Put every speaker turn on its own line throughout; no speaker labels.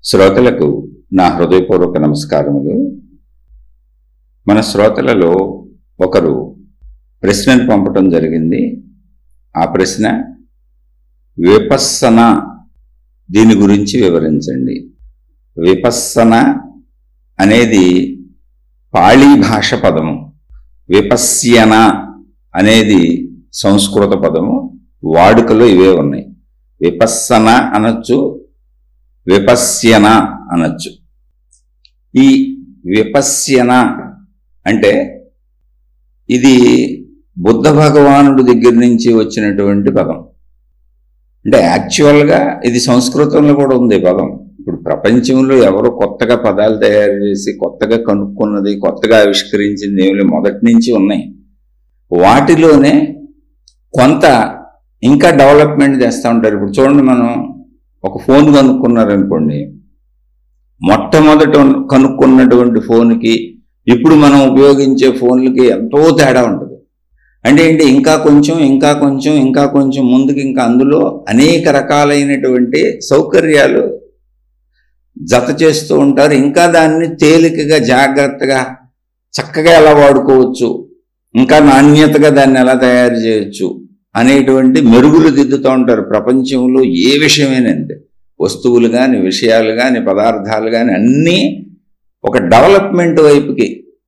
శ్రోతలకు నా హృదయపూర్వక నమస్కారములు. మన శ్రోతలలో ఒకరు ప్రశ్నను పంపటం జరిగింది. ఆ ప్రశ్న విపස්සన, దీని గురించి వివరించండి. విపස්සన అనేది పాళీ భాష పదము, విపశ్యన అనేది సంస్కృత పదము. వాడుకలో ఇవే ఉన్నాయి. విపස්සన అనొచ్చు, విపశ్యన అనొచ్చు. ఈ విపశ్యన అంటే ఇది బుద్ధ భగవానుడి దగ్గర నుంచి వచ్చినటువంటి పదం. అంటే యాక్చువల్గా ఇది సంస్కృతంలో కూడా ఉంది పదం. ఇప్పుడు ప్రపంచంలో ఎవరో కొత్తగా పదాలు తయారు చేసి కొత్తగా కనుక్కున్నది, కొత్తగా ఆవిష్కరించింది ఏమి మొదటి నుంచి ఉన్నాయి. వాటిలోనే కొంత ఇంకా డెవలప్మెంట్ చేస్తూ ఉంటారు. ఇప్పుడు చూడండి, మనం ఒక ఫోన్ కనుక్కున్నారనుకోండి, మొట్టమొదట కనుక్కున్నటువంటి ఫోన్కి ఇప్పుడు మనం ఉపయోగించే ఫోన్లకి ఎంతో తేడా ఉంటుంది. అంటే ఏంటి, ఇంకా కొంచెం ముందుకు ఇంకా అందులో అనేక రకాలైనటువంటి సౌకర్యాలు జత చేస్తూ ఉంటారు. ఇంకా దాన్ని తేలికగా, జాగ్రత్తగా, చక్కగా ఎలా వాడుకోవచ్చు, ఇంకా నాణ్యతగా దాన్ని ఎలా తయారు చేయొచ్చు అనేటువంటి మెరుగులు దిద్దుతూ ఉంటారు. ప్రపంచంలో ఏ విషయమేనంతే, వస్తువులు కానీ, విషయాలు కానీ, పదార్థాలు కానీ అన్నీ ఒక డెవలప్మెంట్ వైపుకి,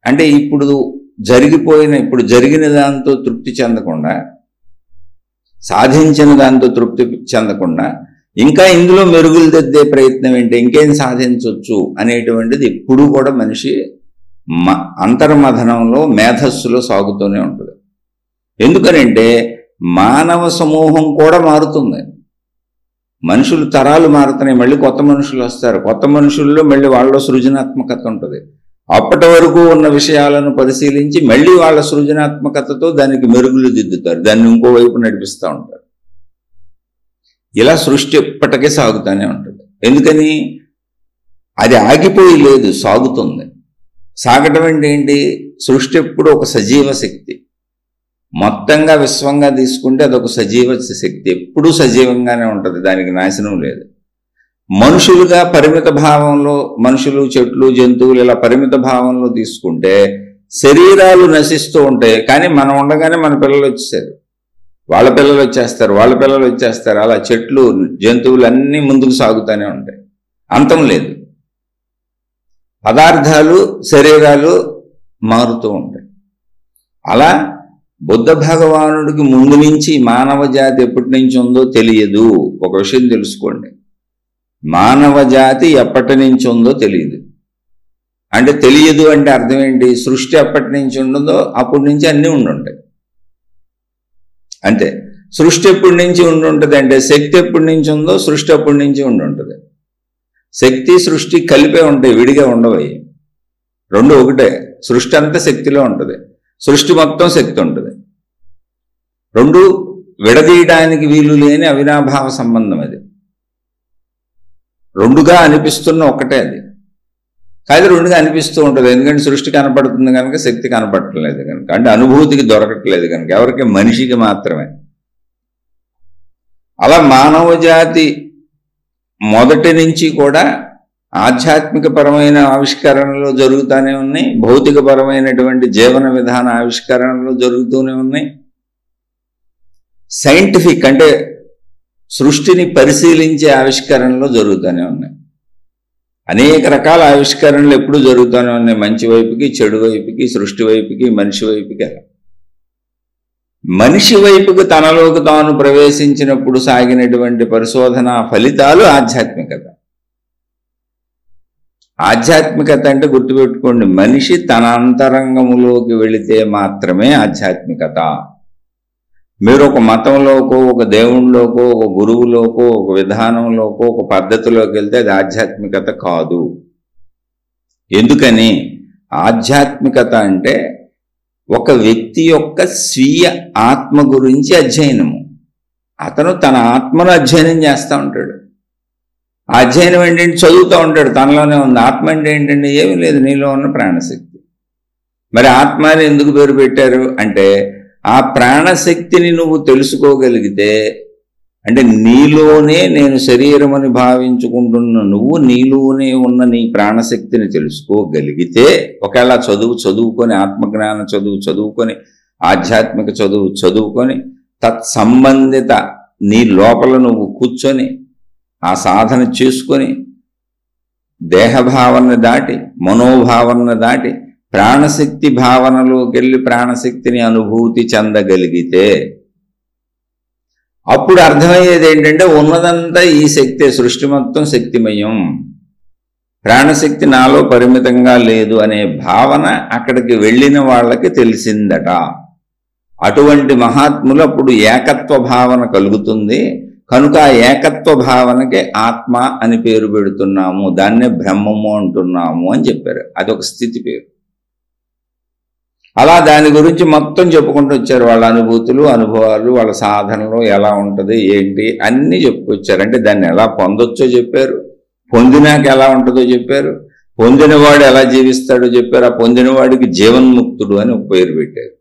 అంటే ఇప్పుడు జరిగిన దాంతో తృప్తి చెందకుండా, సాధించిన దాంతో తృప్తి చెందకుండా ఇంకా ఇందులో మెరుగులు దిద్దే ప్రయత్నం ఏంటి, ఇంకేం సాధించవచ్చు అనేటువంటిది ఎప్పుడూ కూడా మనిషి అంతర్మథనంలో, మేధస్సులో సాగుతూనే ఉంటుంది. ఎందుకనంటే మానవ సమూహం కూడా మారుతుంది. మనుషులు తరాలు మారుతున్నాయి, మళ్ళీ కొత్త మనుషులు వస్తారు. కొత్త మనుషుల్లో మళ్ళీ వాళ్ళలో సృజనాత్మకత ఉంటుంది. అప్పటి వరకు ఉన్న విషయాలను పరిశీలించి మళ్ళీ వాళ్ళ సృజనాత్మకతతో దానికి మెరుగులు దిద్దుతారు, దాన్ని ఇంకోవైపు నడిపిస్తూ ఉంటారు. ఇలా సృష్టి ఎప్పటికీ సాగుతూనే ఉంటుంది. ఎందుకని, అది ఆగిపోయి లేదు, సాగుతుంది. సాగటం అంటే ఏంటి, సృష్టి ఎప్పుడు ఒక సజీవ శక్తి. మొత్తంగా విశ్వంగా తీసుకుంటే అదొక సజీవ శక్తి, ఎప్పుడూ సజీవంగానే ఉంటుంది, దానికి నాశనం లేదు. మనుషులుగా పరిమిత భావంలో, మనుషులు, చెట్లు, జంతువులు ఇలా పరిమిత భావంలో తీసుకుంటే శరీరాలు నశిస్తూ ఉంటాయి. కానీ మనం ఉండగానే మన పిల్లలు వచ్చేసారు, వాళ్ళ పిల్లలు వచ్చేస్తారు, వాళ్ళ పిల్లలు వచ్చేస్తారు. అలా చెట్లు, జంతువులు అన్నీ ముందుకు సాగుతూనే ఉంటాయి, అంతం లేదు. పదార్థాలు, శరీరాలు మారుతూ ఉంటాయి. అలా బుద్ధ భగవానుడికి ముందు నుంచి మానవ జాతి ఎప్పటి నుంచి ఉందో తెలియదు. ఒక విషయం తెలుసుకోండి, మానవ జాతి ఎప్పటి నుంచి ఉందో తెలియదు. అంటే తెలియదు అంటే అర్థం ఏంటి, సృష్టి ఎప్పటి నుంచి ఉండదో అప్పటి నుంచి అన్నీ ఉండుంటాయి అంతే. సృష్టి ఎప్పటి నుంచి ఉండుంటుంది అంటే శక్తి ఎప్పటి నుంచి ఉందో సృష్టి ఎప్పటి నుంచి ఉండుంటుంది. శక్తి, సృష్టి కలిపే ఉంటాయి, విడిగా ఉండవు. రెండు ఒకటే. సృష్టి అంతా శక్తిలో ఉంటుంది, సృష్టి మొత్తం శక్తి ఉంటుంది. రెండు విడదీయడానికి వీలు లేని అవినాభావ సంబంధం. అది రెండుగా అనిపిస్తున్న ఒకటే, అది కాదు రెండుగా అనిపిస్తూ ఉంటుంది. ఎందుకంటే సృష్టి కనపడుతుంది కనుక, శక్తి కనపడట్లేదు కనుక, అంటే అనుభూతికి దొరకట్లేదు కనుక, ఎవరికి, మనిషికి మాత్రమే. అలా మానవ జాతి మొదటి నుంచి కూడా ఆధ్యాత్మిక పరమైన ఆవిష్కరణలు జరుగుతూనే ఉన్నాయి, భౌతిక పరమైనటువంటి జీవన విధాన ఆవిష్కరణలు జరుగుతూనే ఉన్నాయి. సైంటిఫిక్ అంటే సృష్టిని పరిశీలించే ఆవిష్కరణలు జరుగుతూనే ఉన్నాయి. అనేక రకాల ఆవిష్కరణలు ఎప్పుడు జరుగుతూనే ఉన్నాయి, మంచి వైపుకి, చెడు వైపుకి, సృష్టి వైపుకి, మనిషి వైపుకి. అలా మనిషి వైపుకి తనలోకి తాను ప్రవేశించినప్పుడు సాగినటువంటి పరిశోధన ఫలితాలు ఆధ్యాత్మికత. ఆధ్యాత్మికత అంటే గుర్తుపెట్టుకోండి, మనిషి తన అంతరంగములోకి వెళితే మాత్రమే ఆధ్యాత్మికత. మీరు ఒక మతంలోకో, ఒక దేవుళ్ళలోకో, ఒక గురువులోకో, ఒక విధానంలోకో, ఒక పద్ధతిలోకి వెళ్తే అది ఆధ్యాత్మికత కాదు. ఎందుకని, ఆధ్యాత్మికత అంటే ఒక వ్యక్తి యొక్క స్వీయ ఆత్మ గురించి అధ్యయనము. అతను తన ఆత్మను అధ్యయనం చేస్తూ ఉంటాడు. ఆ అధ్యయనం ఏంటంటే చదువుతూ ఉంటాడు, తనలోనే ఉంది. ఆత్మ అంటే ఏంటంటే ఏమీ లేదు, నీలో ఉన్న ప్రాణశక్తి. మరి ఆత్మ అని ఎందుకు పేరు పెట్టారు అంటే, ఆ ప్రాణశక్తిని నువ్వు తెలుసుకోగలిగితే అంటే నీలోనే నేను శరీరమని భావించుకుంటున్న నువ్వు నీలోనే ఉన్న నీ ప్రాణశక్తిని తెలుసుకోగలిగితే, ఒకవేళ చదువుకొని ఆత్మజ్ఞాన చదువుకొని ఆధ్యాత్మిక చదువుకొని తత్సంబంధిత నీ లోపల నువ్వు కూర్చొని ఆ సాధన చేసుకొని దేహభావన దాటి మనోభావన దాటి ప్రాణశక్తి భావనలోకి వెళ్ళి ప్రాణశక్తిని అనుభూతి చెందగలిగితే అప్పుడు అర్థమయ్యేది ఏంటంటే ఉన్నదంతా ఈ శక్తే, సృష్టి మొత్తం శక్తిమయం, ప్రాణశక్తి నాలో పరిమితంగా లేదు అనే భావన అక్కడికి వెళ్ళిన వాళ్ళకి తెలిసిందట. అటువంటి మహాత్ములు అప్పుడు ఏకత్వ భావన కలుగుతుంది. కనుక ఆ ఏకత్వ భావనకి ఆత్మ అని పేరు పెడుతున్నాము, దాన్నే బ్రహ్మము అంటున్నాము అని చెప్పారు. అదొక స్థితి పేరు. అలా దాని గురించి మొత్తం చెప్పుకుంటూ వచ్చారు. వాళ్ళ అనుభూతులు, అనుభవాలు, వాళ్ళ సాధనలు ఎలా ఉంటుంది ఏంటి అన్నీ చెప్పుకొచ్చారు. అంటే దాన్ని ఎలా పొందొచ్చో చెప్పారు, పొందినాక ఎలా ఉంటుందో చెప్పారు, పొందినవాడు ఎలా జీవిస్తాడో చెప్పారు. ఆ పొందినవాడికి జీవన్ముక్తుడు అని ఒక పేరు పెట్టారు.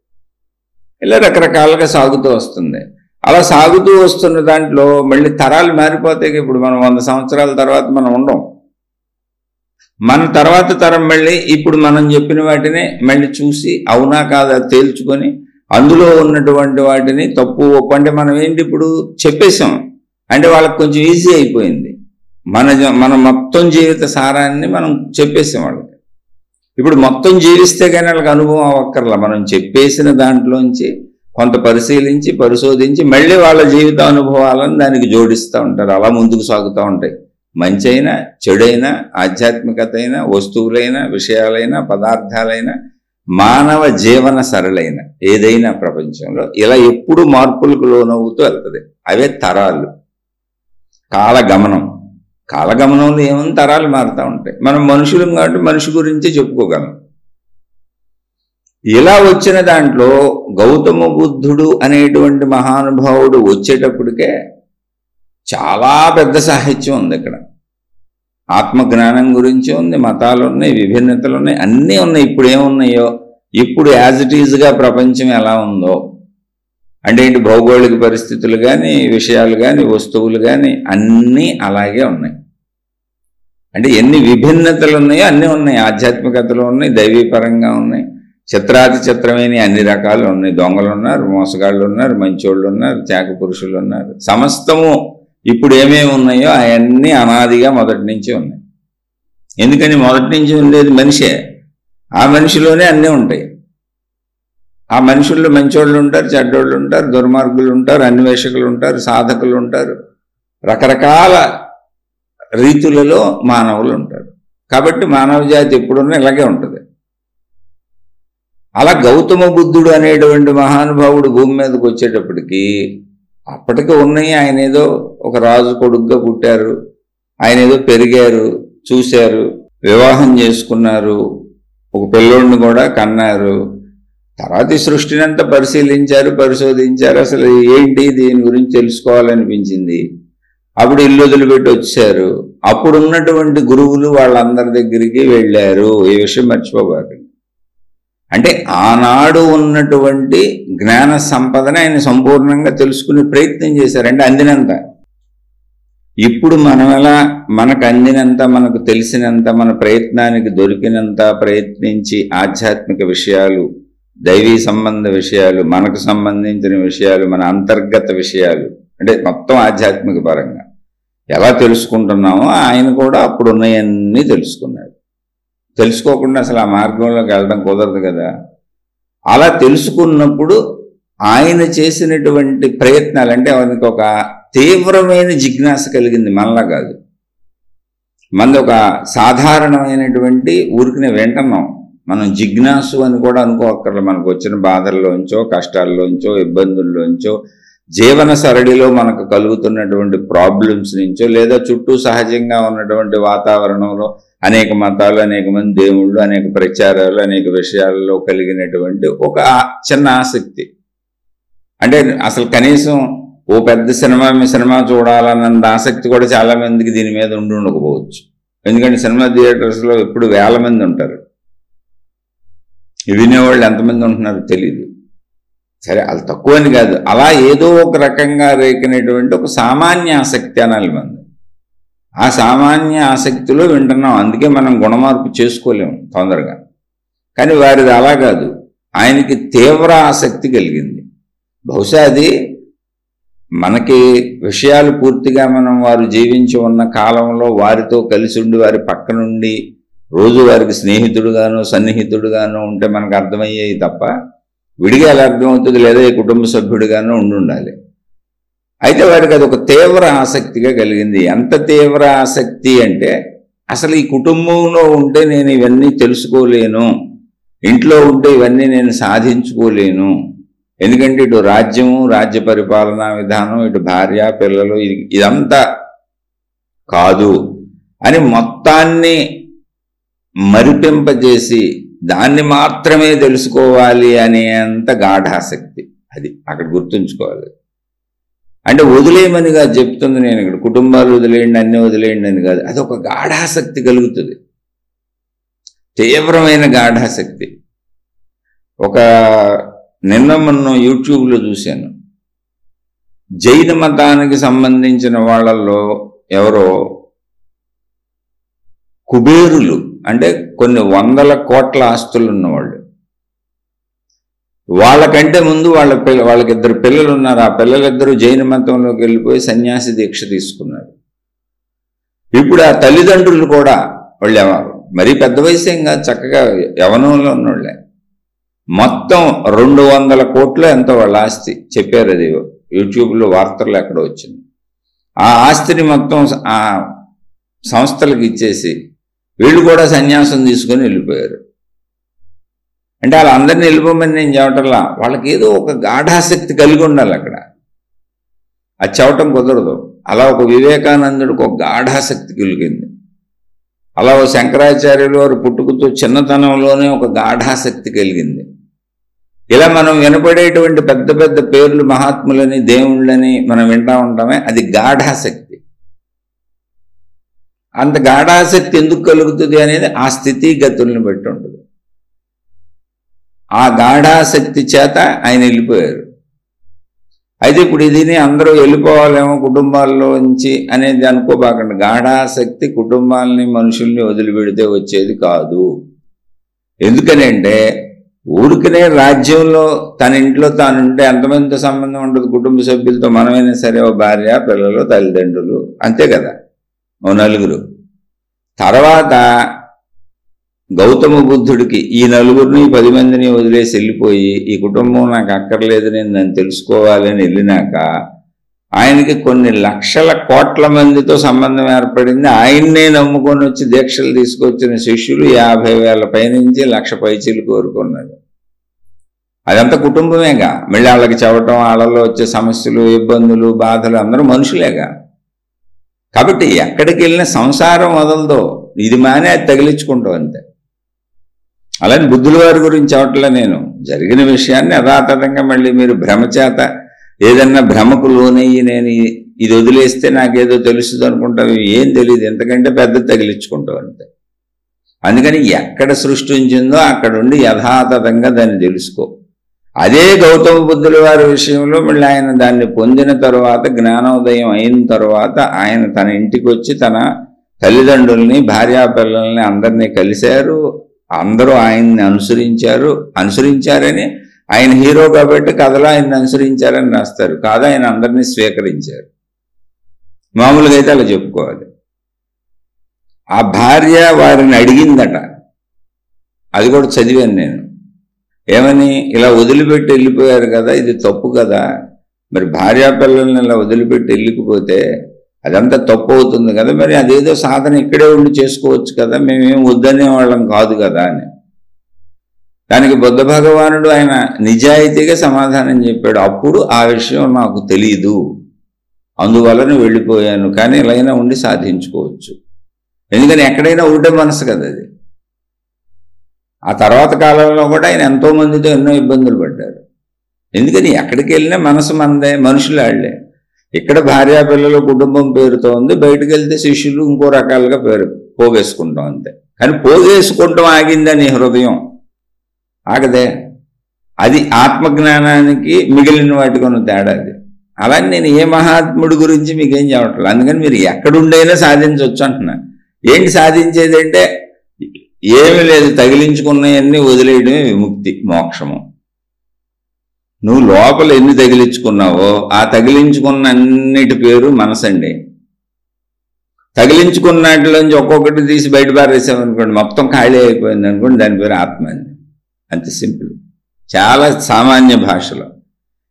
ఇలా రకరకాలుగా సాగుతూ వస్తుంది. అలా సాగుతూ వస్తున్న దాంట్లో మళ్ళీ తరాలు మారిపోతాయి. ఇప్పుడు మనం 100 సంవత్సరాల తర్వాత మనం ఉండం. మన తర్వాత తరం మళ్ళీ ఇప్పుడు మనం చెప్పిన వాటిని మళ్ళీ చూసి అవునా కాదా తేల్చుకొని అందులో ఉన్నటువంటి వాటిని తప్పు ఒప్పు అంటే మనం ఏంటి ఇప్పుడు చెప్పేశాం అంటే వాళ్ళకి కొంచెం ఈజీ అయిపోయింది. మన మొత్తం జీవిత సారాన్ని మనం చెప్పేసాం వాళ్ళకి. ఇప్పుడు మొత్తం జీవిస్తే కానీ వాళ్ళకి అనుభవం అవ్వక్కర్లా. మనం చెప్పేసిన దాంట్లోంచి కొంత పరిశీలించి పరిశోధించి మళ్ళీ వాళ్ళ జీవిత అనుభవాలను దానికి జోడిస్తూ ఉంటారు. అలా ముందుకు సాగుతూ ఉంటాయి. మంచి అయినా చెడైనా ఆధ్యాత్మికత అయినా వస్తువులైనా విషయాలైనా పదార్థాలైనా మానవ జీవన సరళైన ఏదైనా ప్రపంచంలో ఇలా ఎప్పుడు మార్పులకు లోనవుతూ వెళ్తుంది. అవే తరాలు. కాలగమనంలో ఏమని తరాలు మారుతూ ఉంటాయి. మనం మనుషులం కాబట్టి మనిషి గురించి చెప్పుకోగలం. ఇలా వచ్చిన దాంట్లో గౌతమ బుద్ధుడు అనేటువంటి మహానుభావుడు వచ్చేటప్పటికే చాలా పెద్ద సాహిత్యం ఉంది. ఇక్కడ ఆత్మజ్ఞానం గురించి ఉంది, మతాలు ఉన్నాయి, విభిన్నతలు ఉన్నాయి, అన్నీ ఉన్నాయి. ఇప్పుడు ఏమున్నాయో, ఇప్పుడు యాజ్ ఇట్ ఈజ్గా ప్రపంచం ఎలా ఉందో అంటే ఏంటి, భౌగోళిక పరిస్థితులు కానీ విషయాలు కానీ వస్తువులు కానీ అన్నీ అలాగే ఉన్నాయి. అంటే ఎన్ని విభిన్నతలు ఉన్నాయో అన్నీ ఉన్నాయి. ఆధ్యాత్మికతలు ఉన్నాయి, దైవీపరంగా ఉన్నాయి, చిత్రాతి చిత్రమైన అన్ని రకాలు ఉన్నాయి. దొంగలు ఉన్నారు, మోసగాళ్ళు ఉన్నారు, మంచోళ్ళు ఉన్నారు, త్యాగ పురుషులు ఉన్నారు. సమస్తము ఇప్పుడు ఏమేమి ఉన్నాయో అవన్నీ అనాదిగా మొదటి నుంచి ఉన్నాయి. ఎందుకని మొదటి నుంచి ఉండేది మనిషే. ఆ మనిషిలోనే అన్నీ ఉంటాయి. ఆ మనుషుల్లో మంచోళ్ళు ఉంటారు, చెడ్డోళ్ళు ఉంటారు, దుర్మార్గులు ఉంటారు, అన్వేషకులు ఉంటారు, సాధకులు ఉంటారు, రకరకాల రీతులలో మానవులు ఉంటారు. కాబట్టి మానవ జాతి ఎప్పుడున్నా ఇలాగే ఉంటుంది. అలా గౌతమ బుద్ధుడు అనేటువంటి మహానుభావుడు భూమి మీదకి వచ్చేటప్పటికి అప్పటికే ఉన్నాయి. ఆయన ఏదో ఒక రాజు కొడుకుగా పుట్టారు, ఆయన ఏదో పెరిగారు, చూశారు, వివాహం చేసుకున్నారు, ఒక పిల్లోడిని కూడా కన్నారు. తర్వాత ఈ సృష్టిని అంతా పరిశీలించారు, పరిశోధించారు. అసలు ఏంటి దీని గురించి తెలుసుకోవాలనిపించింది. అప్పుడు ఇల్లు వదిలిపెట్టి వచ్చారు. అప్పుడు ఉన్నటువంటి గురువులు వాళ్ళందరి దగ్గరికి వెళ్ళారు. ఈ విషయం మర్చిపోబాకండి. అంటే ఆనాడు ఉన్నటువంటి జ్ఞాన సంపదన ఆయన సంపూర్ణంగా తెలుసుకునే ప్రయత్నం చేశారు. అంటే అందినంత. ఇప్పుడు మనం ఎలా మనకు అందినంత, మనకు తెలిసినంత, మన ప్రయత్నానికి దొరికినంత ప్రయత్నించి ఆధ్యాత్మిక విషయాలు, దైవీ సంబంధ విషయాలు, మనకు సంబంధించిన విషయాలు, మన అంతర్గత విషయాలు అంటే మొత్తం ఆధ్యాత్మిక పరంగా ఎలా తెలుసుకుంటున్నామో ఆయన కూడా అప్పుడు ఉన్నాయన్నీ తెలుసుకున్నాడు. తెలుసుకోకుండా అసలు ఆ మార్గంలోకి వెళ్ళడం కుదరదు కదా. అలా తెలుసుకున్నప్పుడు ఆయన చేసినటువంటి ప్రయత్నాలు అంటే ఆయనకు ఒక తీవ్రమైన జిజ్ఞాస కలిగింది. మనలా కాదు. మనది ఒక సాధారణమైనటువంటి ఊరికినే వింటున్నాం. మనం జిజ్ఞాసు అని కూడా అనుకోక్కర్లే. మనకు వచ్చిన బాధల్లోంచో, కష్టాల్లోంచో, ఇబ్బందుల్లోంచో, జీవన సరళిలో మనకు కలుగుతున్నటువంటి ప్రాబ్లమ్స్ నుంచో, లేదా చుట్టూ సహజంగా ఉన్నటువంటి వాతావరణంలో అనేక మతాలు, అనేక మంది దేవుళ్ళు, అనేక ప్రచారాలు, అనేక విషయాల్లో కలిగినటువంటి ఒక చిన్న ఆసక్తి. అంటే అసలు కనీసం ఓ పెద్ద సినిమా చూడాలన్నంత ఆసక్తి కూడా చాలా మందికి దీని మీద ఉండకపోవచ్చు. ఎందుకంటే సినిమా థియేటర్స్లో ఎప్పుడు వేల మంది ఉంటారు. వినేవాళ్ళు ఎంతమంది ఉంటున్నారో తెలీదు. సరే అది తక్కువని కాదు, అలా ఏదో ఒక రకంగా రేకినటువంటి ఒక సామాన్య ఆసక్తి అనాలి మంది. ఆ సామాన్య ఆసక్తిలో వింటున్నాం, అందుకే మనం గుణమార్పు చేసుకోలేము తొందరగా. కానీ వారిది అలా కాదు, ఆయనకి తీవ్ర ఆసక్తి కలిగింది. బహుశా అది మనకి విషయాలు పూర్తిగా మనం వారు జీవించి ఉన్న కాలంలో వారితో కలిసి ఉండి వారి పక్క నుండి రోజు వారికి స్నేహితుడుగాను సన్నిహితుడుగాను ఉంటే మనకు అర్థమయ్యేవి తప్ప విడిగా ఎలా అర్థమవుతుంది, లేదా ఈ కుటుంబ సభ్యుడిగాను ఉండాలి. అయితే వారికి అది ఒక తీవ్ర ఆసక్తిగా కలిగింది. ఎంత తీవ్ర ఆసక్తి అంటే, అసలు ఈ కుటుంబంలో ఉంటే నేను ఇవన్నీ తెలుసుకోలేను, ఇంట్లో ఉంటే ఇవన్నీ నేను సాధించుకోలేను, ఎందుకంటే ఇటు రాజ్యము, రాజ్య పరిపాలనా విధానం, ఇటు భార్య పిల్లలు, ఇదంతా కాదు అని మొత్తాన్ని మరిపింపజేసి దాన్ని మాత్రమే తెలుసుకోవాలి అనేంత గాఢాసక్తి. అది అక్కడ గుర్తుంచుకోవాలి. అంటే వదిలేయమని కాదు చెప్తుంది నేను ఇక్కడ, కుటుంబాలు వదిలేయండి అన్నీ వదిలేయండి అని కాదు, అది ఒక గాఢాసక్తి కలుగుతుంది, తీవ్రమైన గాఢాసక్తి. ఒక నిన్న మొన్న యూట్యూబ్లో చూశాను, జైన మతానికి సంబంధించిన వాళ్ళల్లో ఎవరో కుబేరులు, అంటే కొన్ని వందల కోట్ల ఆస్తులు ఉన్నవాళ్ళు, వాళ్ళకంటే ముందు వాళ్ళకి 2 పిల్లలు ఉన్నారు. ఆ పిల్లలిద్దరూ జైన మతంలోకి వెళ్ళిపోయి సన్యాసి దీక్ష తీసుకున్నారు. ఇప్పుడు ఆ తల్లిదండ్రులు కూడా వాళ్ళు మరీ పెద్ద వయసు ఏం కాదు, చక్కగా యవనంలో ఉన్నోళ్ళే, మొత్తం 200 కోట్లు ఎంతో వాళ్ళ ఆస్తి చెప్పారు. అది యూట్యూబ్లో వార్తల్లో ఎక్కడో వచ్చింది. ఆ ఆస్తిని మొత్తం ఆ సంస్థలకు ఇచ్చేసి వీళ్ళు కూడా సన్యాసం తీసుకొని వెళ్ళిపోయారు. అంటే వాళ్ళందరినీ వెళ్ళిపోమని నేను చెప్పటంలా, వాళ్ళకి ఏదో ఒక గాఢాసక్తి కలిగి ఉండాలి అక్కడ, అది చెప్పటం కుదరదు. అలా ఒక వివేకానందుడికి ఒక గాఢాసక్తి కలిగింది, అలా ఒక శంకరాచార్యులు వారు పుట్టుకతో చిన్నతనంలోనే ఒక గాఢాసక్తి కలిగింది. ఇలా మనం వినపడేటువంటి పెద్ద పెద్ద పేర్లు, మహాత్ములని, దేవుళ్ళని మనం వింటా ఉంటామే, అది గాఢాసక్తి. అంత గాఢాసక్తి ఎందుకు కలుగుతుంది అనేది ఆ స్థితిగతుల్ని బట్టి ఉంటుంది. ఆ గాఢాసక్తి చేత ఆయన వెళ్ళిపోయారు. అయితే ఇప్పుడు ఇది అందరూ వెళ్ళిపోవాలేమో కుటుంబాల్లో నుంచి అనేది అనుకోబాకండి. గాఢాసక్తి కుటుంబాలని, మనుషుల్ని వదిలిపెడితే వచ్చేది కాదు. ఎందుకనంటే ఊరికనే రాజ్యంలో తన ఇంట్లో తానుంటే ఎంతమందితో సంబంధం ఉండదు, కుటుంబ సభ్యులతో. మనమైనా సరే ఓ భార్య, పిల్లలు, తల్లిదండ్రులు, అంతే కదా, ఓ 4. తర్వాత గౌతమ బుద్ధుడికి ఈ 4ని 10 మందిని వదిలేసి వెళ్ళిపోయి ఈ కుటుంబం నాకు అక్కర్లేదు, నేను దాన్ని తెలుసుకోవాలని వెళ్ళినాక ఆయనకి కొన్ని లక్షల కోట్ల మందితో సంబంధం ఏర్పడింది. ఆయన్నే నమ్ముకొని వచ్చి దీక్షలు తీసుకొచ్చిన శిష్యులు 50,000 పైనుంచి 1,00,000 పైచీలు కోరుకున్నారు. అదంతా కుటుంబమేగా. మళ్ళీ వాళ్ళకి చెప్పటం, వాళ్ళలో వచ్చే సమస్యలు, ఇబ్బందులు, బాధలు, అందరూ మనుషులేగా. కాబట్టి ఎక్కడికి వెళ్ళినా సంసారం వదలదో, ఇది మానే అది తగిలించుకుంటాం అంతే. అలానే బుద్ధుల వారి గురించి చెప్పట్లే నేను, జరిగిన విషయాన్ని యథాతథంగా మళ్ళీ మీరు భ్రమచేత ఏదన్నా భ్రమకు లోనయ్యి నేను ఇది వదిలేస్తే నాకేదో తెలుస్తుంది అనుకుంటావు, ఏం తెలియదు, ఎంతకంటే పెద్ద తగిలించుకుంటావు అంతే. అందుకని ఎక్కడ సృష్టించిందో అక్కడ ఉండి యథాతథంగా దాన్ని తెలుసుకో. అదే గౌతమ బుద్ధుల వారి విషయంలో మళ్ళీ ఆయన దాన్ని పొందిన తర్వాత, జ్ఞానోదయం అయిన తర్వాత ఆయన తన ఇంటికి వచ్చి తన తల్లిదండ్రుల్ని, భార్యాపిల్లల్ని అందరినీ కలిశారు. అందరూ ఆయన్ని అనుసరించారని, ఆయన హీరో కాబట్టి కథలో ఆయన్ని అనుసరించారని రాస్తారు, కాదు ఆయన అందరినీ స్వీకరించారు. మామూలుగా అయితే అలా చెప్పుకోవాలి. ఆ భార్య వారిని అడిగిందట, అది కూడా చదివాను నేను, ఏమని, ఇలా వదిలిపెట్టి వెళ్ళిపోయారు కదా, ఇది తప్పు కదా, మరి భార్యాపిల్లల్ని ఇలా వదిలిపెట్టి వెళ్ళిపోతే అదంతా తప్పు అవుతుంది కదా, మరి అదేదో సాధన ఇక్కడే ఉండి చేసుకోవచ్చు కదా, మేమేం వద్దనే వాళ్ళం కాదు కదా అని. దానికి బుద్ధ భగవానుడు ఆయన నిజాయితీగా సమాధానం చెప్పాడు, అప్పుడు ఆ విషయం నాకు తెలీదు, అందువలన వెళ్ళిపోయాను, కానీ ఇలా ఉండి సాధించుకోవచ్చు. ఎందుకని ఎక్కడైనా ఉంటే మనసు కదా అది. ఆ తర్వాత కాలంలో కూడా ఆయన ఎంతోమందితో ఎన్నో ఇబ్బందులు పడ్డారు. ఎందుకని ఎక్కడికి వెళ్ళినా మనసు మనదే, మనుషులు వాళ్ళే. ఇక్కడ భార్యాపిల్లలు కుటుంబం పేరుతో ఉంది, బయటకు వెళ్తే శిష్యులు ఇంకో రకాలుగా పోగేసుకుంటాం అంతే. కానీ పోగేసుకుంటాం ఆగిందని హృదయం ఆగదే. అది ఆత్మజ్ఞానానికి మిగిలిన వాటికి ఉన్న తేడా అది. అలాగే నేను ఏ మహాత్ముడి గురించి మీకేం చెప్పట్లేదు. అందుకని మీరు ఎక్కడుండైనా సాధించవచ్చు అంటున్నా. ఏంటి సాధించేది అంటే ఏమీ లేదు, తగిలించుకున్నవన్నీ వదిలేయడమే విముక్తి, మోక్షము. నువ్వు లోపల ఎన్ని తగిలించుకున్నావో ఆ తగిలించుకున్న అన్నిటి పేరు మనసండి. తగిలించుకున్నట్లోంచి ఒక్కొక్కటి తీసి బయట పారేసామనుకోండి, మొత్తం ఖాళీ అయిపోయింది అనుకోండి, దాని పేరు ఆత్మ అండి. అంతే సింపుల్, చాలా సామాన్య భాషలో.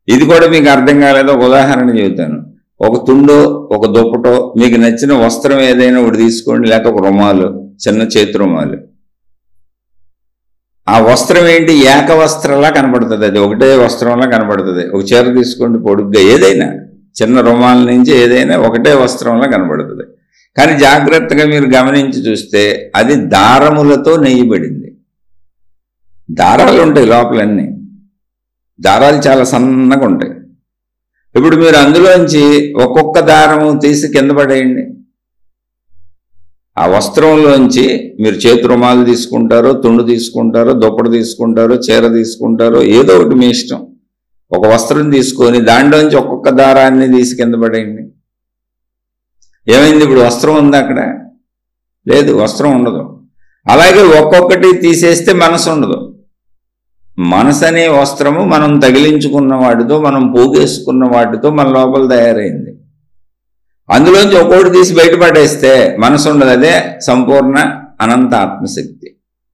ఇది కూడా మీకు అర్థం కాలేదో ఒక ఉదాహరణ చెబుతాను. ఒక తుండో ఒక దుప్పటో మీకు నచ్చిన వస్త్రం ఏదైనా ఒకటి తీసుకోండి, లేకపోతే ఒక రుమాలు, చిన్న చేతి రుమాలు. ఆ వస్త్రం ఏంటి, ఏక వస్త్రంలా కనపడుతుంది, అది ఒకటే వస్త్రంలా కనపడుతుంది. ఒక చీర తీసుకోండి పొడుగ్గా, ఏదైనా చిన్న రుమాల నుంచి ఏదైనా ఒకటే వస్త్రంలా కనపడుతుంది. కానీ జాగ్రత్తగా మీరు గమనించి చూస్తే అది దారములతో నెయ్యబడింది. దారాలు ఉంటాయి లోపలన్నీ, దారాలు చాలా సన్నగా ఉంటాయి. ఇప్పుడు మీరు అందులోంచి ఒక్కొక్క దారము తీసి కింద పడేయండి. ఆ వస్త్రంలోంచి మీరు చేతి రుమాలు తీసుకుంటారో, తుండు తీసుకుంటారో, దుప్పటి తీసుకుంటారో, చీర తీసుకుంటారో, ఏదో ఒకటి మీ ఇష్టం. ఒక వస్త్రం తీసుకొని దాంట్లోంచి ఒక్కొక్క దారాన్ని తీసి కింద పడేయండి. ఏమైంది? ఇప్పుడు వస్త్రం ఉందా అక్కడ? లేదు, వస్త్రం ఉండదు. అలాగే ఒక్కొక్కటి తీసేస్తే మనసు ఉండదు. మనసు అనే వస్త్రము మనం తగిలించుకున్న వాటితో, మనం పోగేసుకున్న వాటితో మన లోపల తయారైంది. అందులోంచి ఒక్కొక్కటి తీసి బయటపడేస్తే మనసు ఉండదు. అదే సంపూర్ణ అనంత ఆత్మశక్తి,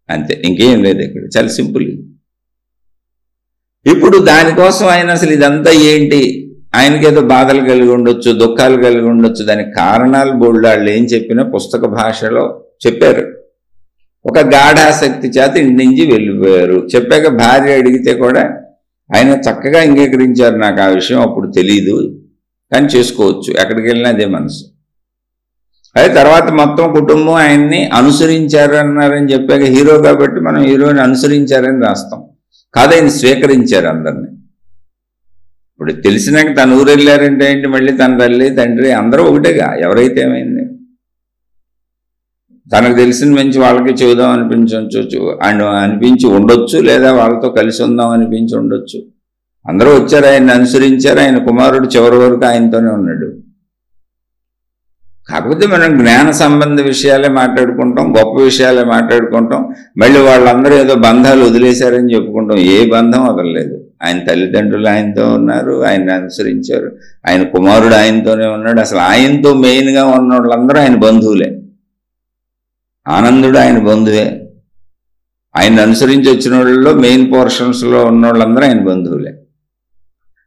అంతే, ఇంకేం లేదు ఇక్కడ. చాలా సింపుల్. ఇప్పుడు దానికోసం ఆయన అసలు ఇదంతా ఏంటి, ఆయనకేదో బాధలు కలిగి ఉండొచ్చు, దుఃఖాలు కలిగి ఉండొచ్చు, దానికి కారణాలు బోల్డాళ్ళు ఏం చెప్పినా పుస్తక భాషలో చెప్పారు. ఒక గాఢాశక్తి చేత ఇంటి నుంచి వెళ్ళిపోయారు. చెప్పాక భార్య అడిగితే కూడా ఆయన చక్కగా అంగీకరించారు. నాకు ఆ విషయం అప్పుడు తెలీదు, కానీ చేసుకోవచ్చు, ఎక్కడికి వెళ్ళినా అదే మనసు. అదే తర్వాత మొత్తం కుటుంబం ఆయన్ని అనుసరించారు అన్నారని చెప్పాక, హీరో కాబట్టి మనం హీరోని అనుసరించారని రాస్తాం. కాదు, ఆయన స్వీకరించారు అందరినీ. ఇప్పుడు తెలిసినాక తన ఊరు వెళ్ళారంటే ఏంటి, మళ్ళీ తన తల్లి తండ్రి అందరూ ఒకటేగా. ఎవరైతే ఏమైంది, తనకు తెలిసిన మంచి వాళ్ళకి చెబుదాం అనిపించి ఉండొచ్చు, లేదా వాళ్ళతో కలిసి ఉందాం అనిపించి ఉండొచ్చు. అందరూ వచ్చారు, ఆయన్ని అనుసరించారు. ఆయన కుమారుడు చివరి వరకు ఆయనతోనే ఉన్నాడు. కాకపోతే మనం జ్ఞాన సంబంధ విషయాలే మాట్లాడుకుంటాం, గొప్ప విషయాలే మాట్లాడుకుంటాం. మళ్ళీ వాళ్ళందరూ ఏదో బంధాలు వదిలేశారని చెప్పుకుంటాం. ఏ బంధం వదలలేదు. ఆయన తల్లిదండ్రులు ఆయనతో ఉన్నారు, ఆయన్ని అనుసరించారు. ఆయన కుమారుడు ఆయనతోనే ఉన్నాడు. అసలు ఆయనతో మెయిన్గా ఉన్న వాళ్ళందరూ ఆయన బంధువులే. ఆనందుడు ఆయన బంధువే. ఆయన అనుసరించి వచ్చిన వాళ్ళలో మెయిన్ పోర్షన్స్లో ఉన్న వాళ్ళందరూ ఆయన బంధువులే.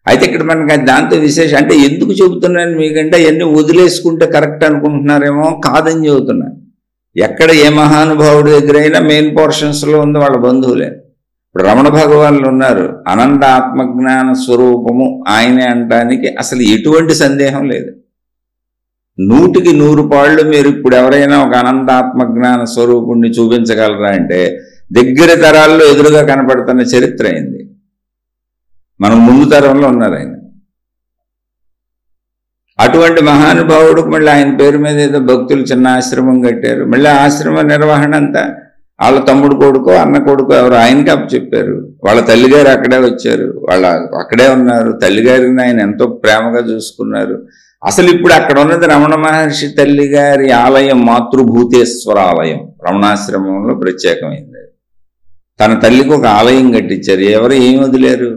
అయితే ఇక్కడ మనకి దాంతో విశేషం అంటే ఎందుకు చెబుతున్నాను మీకంటే, అవన్నీ వదిలేసుకుంటే కరెక్ట్ అనుకుంటున్నారేమో, కాదని చెబుతున్నాను. ఎక్కడ ఏ మహానుభావుడి దగ్గరైనా మెయిన్ పోర్షన్స్లో ఉంది వాళ్ళ బంధువులే. ఇప్పుడు రమణ భగవాన్లు ఉన్నారు, అనంత ఆత్మజ్ఞాన స్వరూపము ఆయనే అనటానికి అసలు ఎటువంటి సందేహం లేదు. 100కి 100 పాళ్ళు మీరు ఇప్పుడు ఎవరైనా ఒక అనంత ఆత్మజ్ఞాన స్వరూపుణ్ణి చూపించగలరా అంటే, దగ్గర తరాల్లో ఎదురుగా కనపడుతున్న చరిత్ర అయింది. మనం ముందు తరంలో ఉన్నారు ఆయన. అటువంటి మహానుభావుడికి మళ్ళీ ఆయన పేరు మీద ఏదో భక్తులు చిన్న ఆశ్రమం కట్టారు. మళ్ళీ ఆశ్రమ నిర్వహణ అంతా వాళ్ళ తమ్ముడు కొడుకో అన్న కొడుకో ఎవరు ఆయనకి అప్పచెప్పారు. వాళ్ళ తల్లిగారు అక్కడే వచ్చారు, వాళ్ళ అక్కడే ఉన్నారు. తల్లిగారిని ఆయన ఎంతో ప్రేమగా చూసుకున్నారు. అసలు ఇప్పుడు అక్కడ ఉన్నది రమణ మహర్షి తల్లిగారి ఆలయం, మాతృభూతేశ్వర ఆలయం, రమణాశ్రమంలో ప్రత్యేకమైంది. తన తల్లికి ఒక ఆలయం కట్టించారు. ఎవరు ఏం వదిలేరు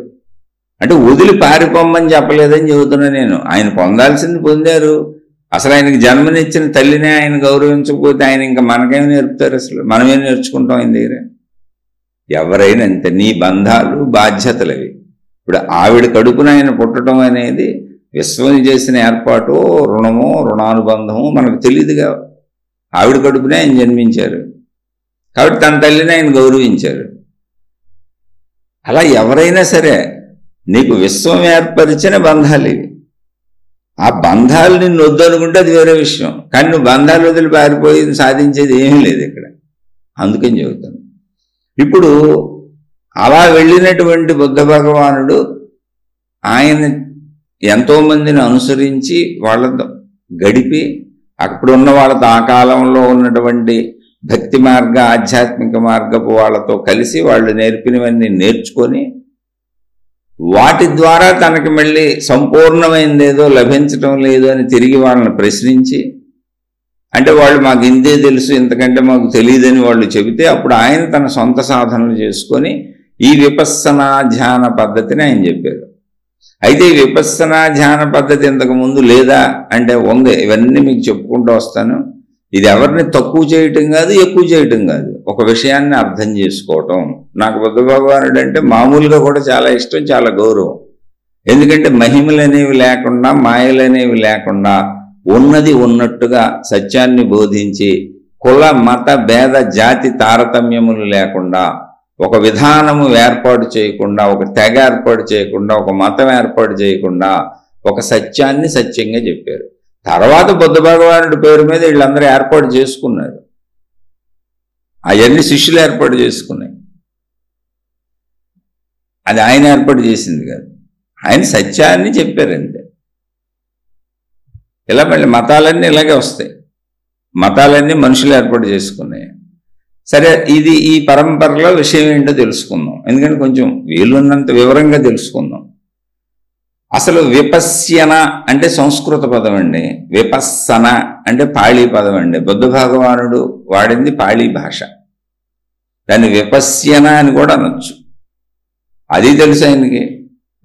అంటే, వదిలి పారిపోమ్మని చెప్పలేదని చెబుతున్నా నేను. ఆయన పొందాల్సింది పొందారు. అసలు ఆయనకి జన్మనిచ్చిన తల్లినే ఆయన గౌరవించకపోతే ఆయన ఇంకా మనకేమి నేర్పుతారు? అసలు మనమేం నేర్చుకుంటాం ఆయన దగ్గర? ఎవరైనా అంతే, నీ బంధాలు బాధ్యతలు అవి. ఇప్పుడు ఆవిడ కడుపున ఆయన పుట్టడం అనేది విశ్వం చేసిన ఏర్పాటు, రుణమో రుణానుబంధమో మనకు తెలియదుగా. ఆవిడ కడుపునే ఆయన జన్మించారు కాబట్టి తన తల్లిని ఆయన గౌరవించారు. అలా ఎవరైనా సరే నీకు విశ్వం ఏర్పరిచిన బంధాలు ఇవి. ఆ బంధాలు నిన్ను వద్దనుకుంటే అది వేరే విషయం. కానీ నువ్వు బంధాలు వదిలి పారిపోయి సాధించేది ఏమీ లేదు ఇక్కడ. అందుకని చెబుతాను. ఇప్పుడు అలా వెళ్ళినటువంటి బుద్ధ భగవానుడు ఆయన ఎంతోమందిని అనుసరించి వాళ్ళతో గడిపి, అక్కడున్న వాళ్ళతో ఆ కాలంలో ఉన్నటువంటి భక్తి మార్గ ఆధ్యాత్మిక మార్గపు వాళ్ళతో కలిసి వాళ్ళు నేర్పినవన్నీ నేర్చుకొని వాటి ద్వారా తనకి మళ్ళీ సంపూర్ణమైనదేదో లభించటం లేదు అని తిరిగి వాళ్ళని ప్రశ్నించి, అంటే వాళ్ళు మాకు ఇంతే తెలుసు ఇంతకంటే మాకు తెలియదని వాళ్ళు చెబితే అప్పుడు ఆయన తన సొంత సాధనలు చేసుకొని ఈ విపස්සనా ధ్యాన పద్ధతిని ఆయన చెప్పారు. అయితే ఈ విపස්සనా ధ్యాన పద్ధతి ఇంతకుముందు లేదా అంటే ఉంది. ఇవన్నీ మీకు చెప్పుకుంటూ వస్తాను. ఇది ఎవరిని తక్కువ చేయటం కాదు, ఎక్కువ చేయటం కాదు, ఒక విషయాన్ని అర్థం చేసుకోవటం. నాకు బుద్ధ భగవానుడు అంటే మామూలుగా కూడా చాలా ఇష్టం, చాలా గౌరవం. ఎందుకంటే మహిమలు అనేవి లేకుండా, మాయలు అనేవి లేకుండా ఉన్నది ఉన్నట్టుగా సత్యాన్ని బోధించి, కుల మత భేద జాతి తారతమ్యములు లేకుండా, ఒక విధానము ఏర్పాటు చేయకుండా, ఒక తెగ ఏర్పాటు చేయకుండా, ఒక మతం ఏర్పాటు చేయకుండా ఒక సత్యాన్ని సత్యంగా చెప్పారు. తర్వాత బుద్ధ భగవానుడి పేరు మీద వీళ్ళందరూ ఏర్పాటు చేసుకున్నారు. అవన్నీ శిష్యులు ఏర్పాటు చేసుకున్నాయి. అది ఆయన ఏర్పాటు చేసింది కాదు, ఆయన సత్యాన్ని చెప్పారంతే. ఇలా మళ్ళీ మతాలన్నీ ఇలాగే వస్తాయి. మతాలన్నీ మనుషులు ఏర్పాటు చేసుకున్నాయి. సరే, ఇది ఈ పరంపరలో విషయం ఏంటో తెలుసుకుందాం. ఎందుకంటే కొంచెం వీలున్నంత వివరంగా తెలుసుకుందాం. అసలు విపశ్యన అంటే సంస్కృత పదం అండి, విపස්සన అంటే పాళీ పదం అండి. బుద్ధ భగవానుడు వాడింది పాళీ భాష. దాన్ని విపశ్యన అని కూడా అనొచ్చు. అది తెలుసు ఆయనకి.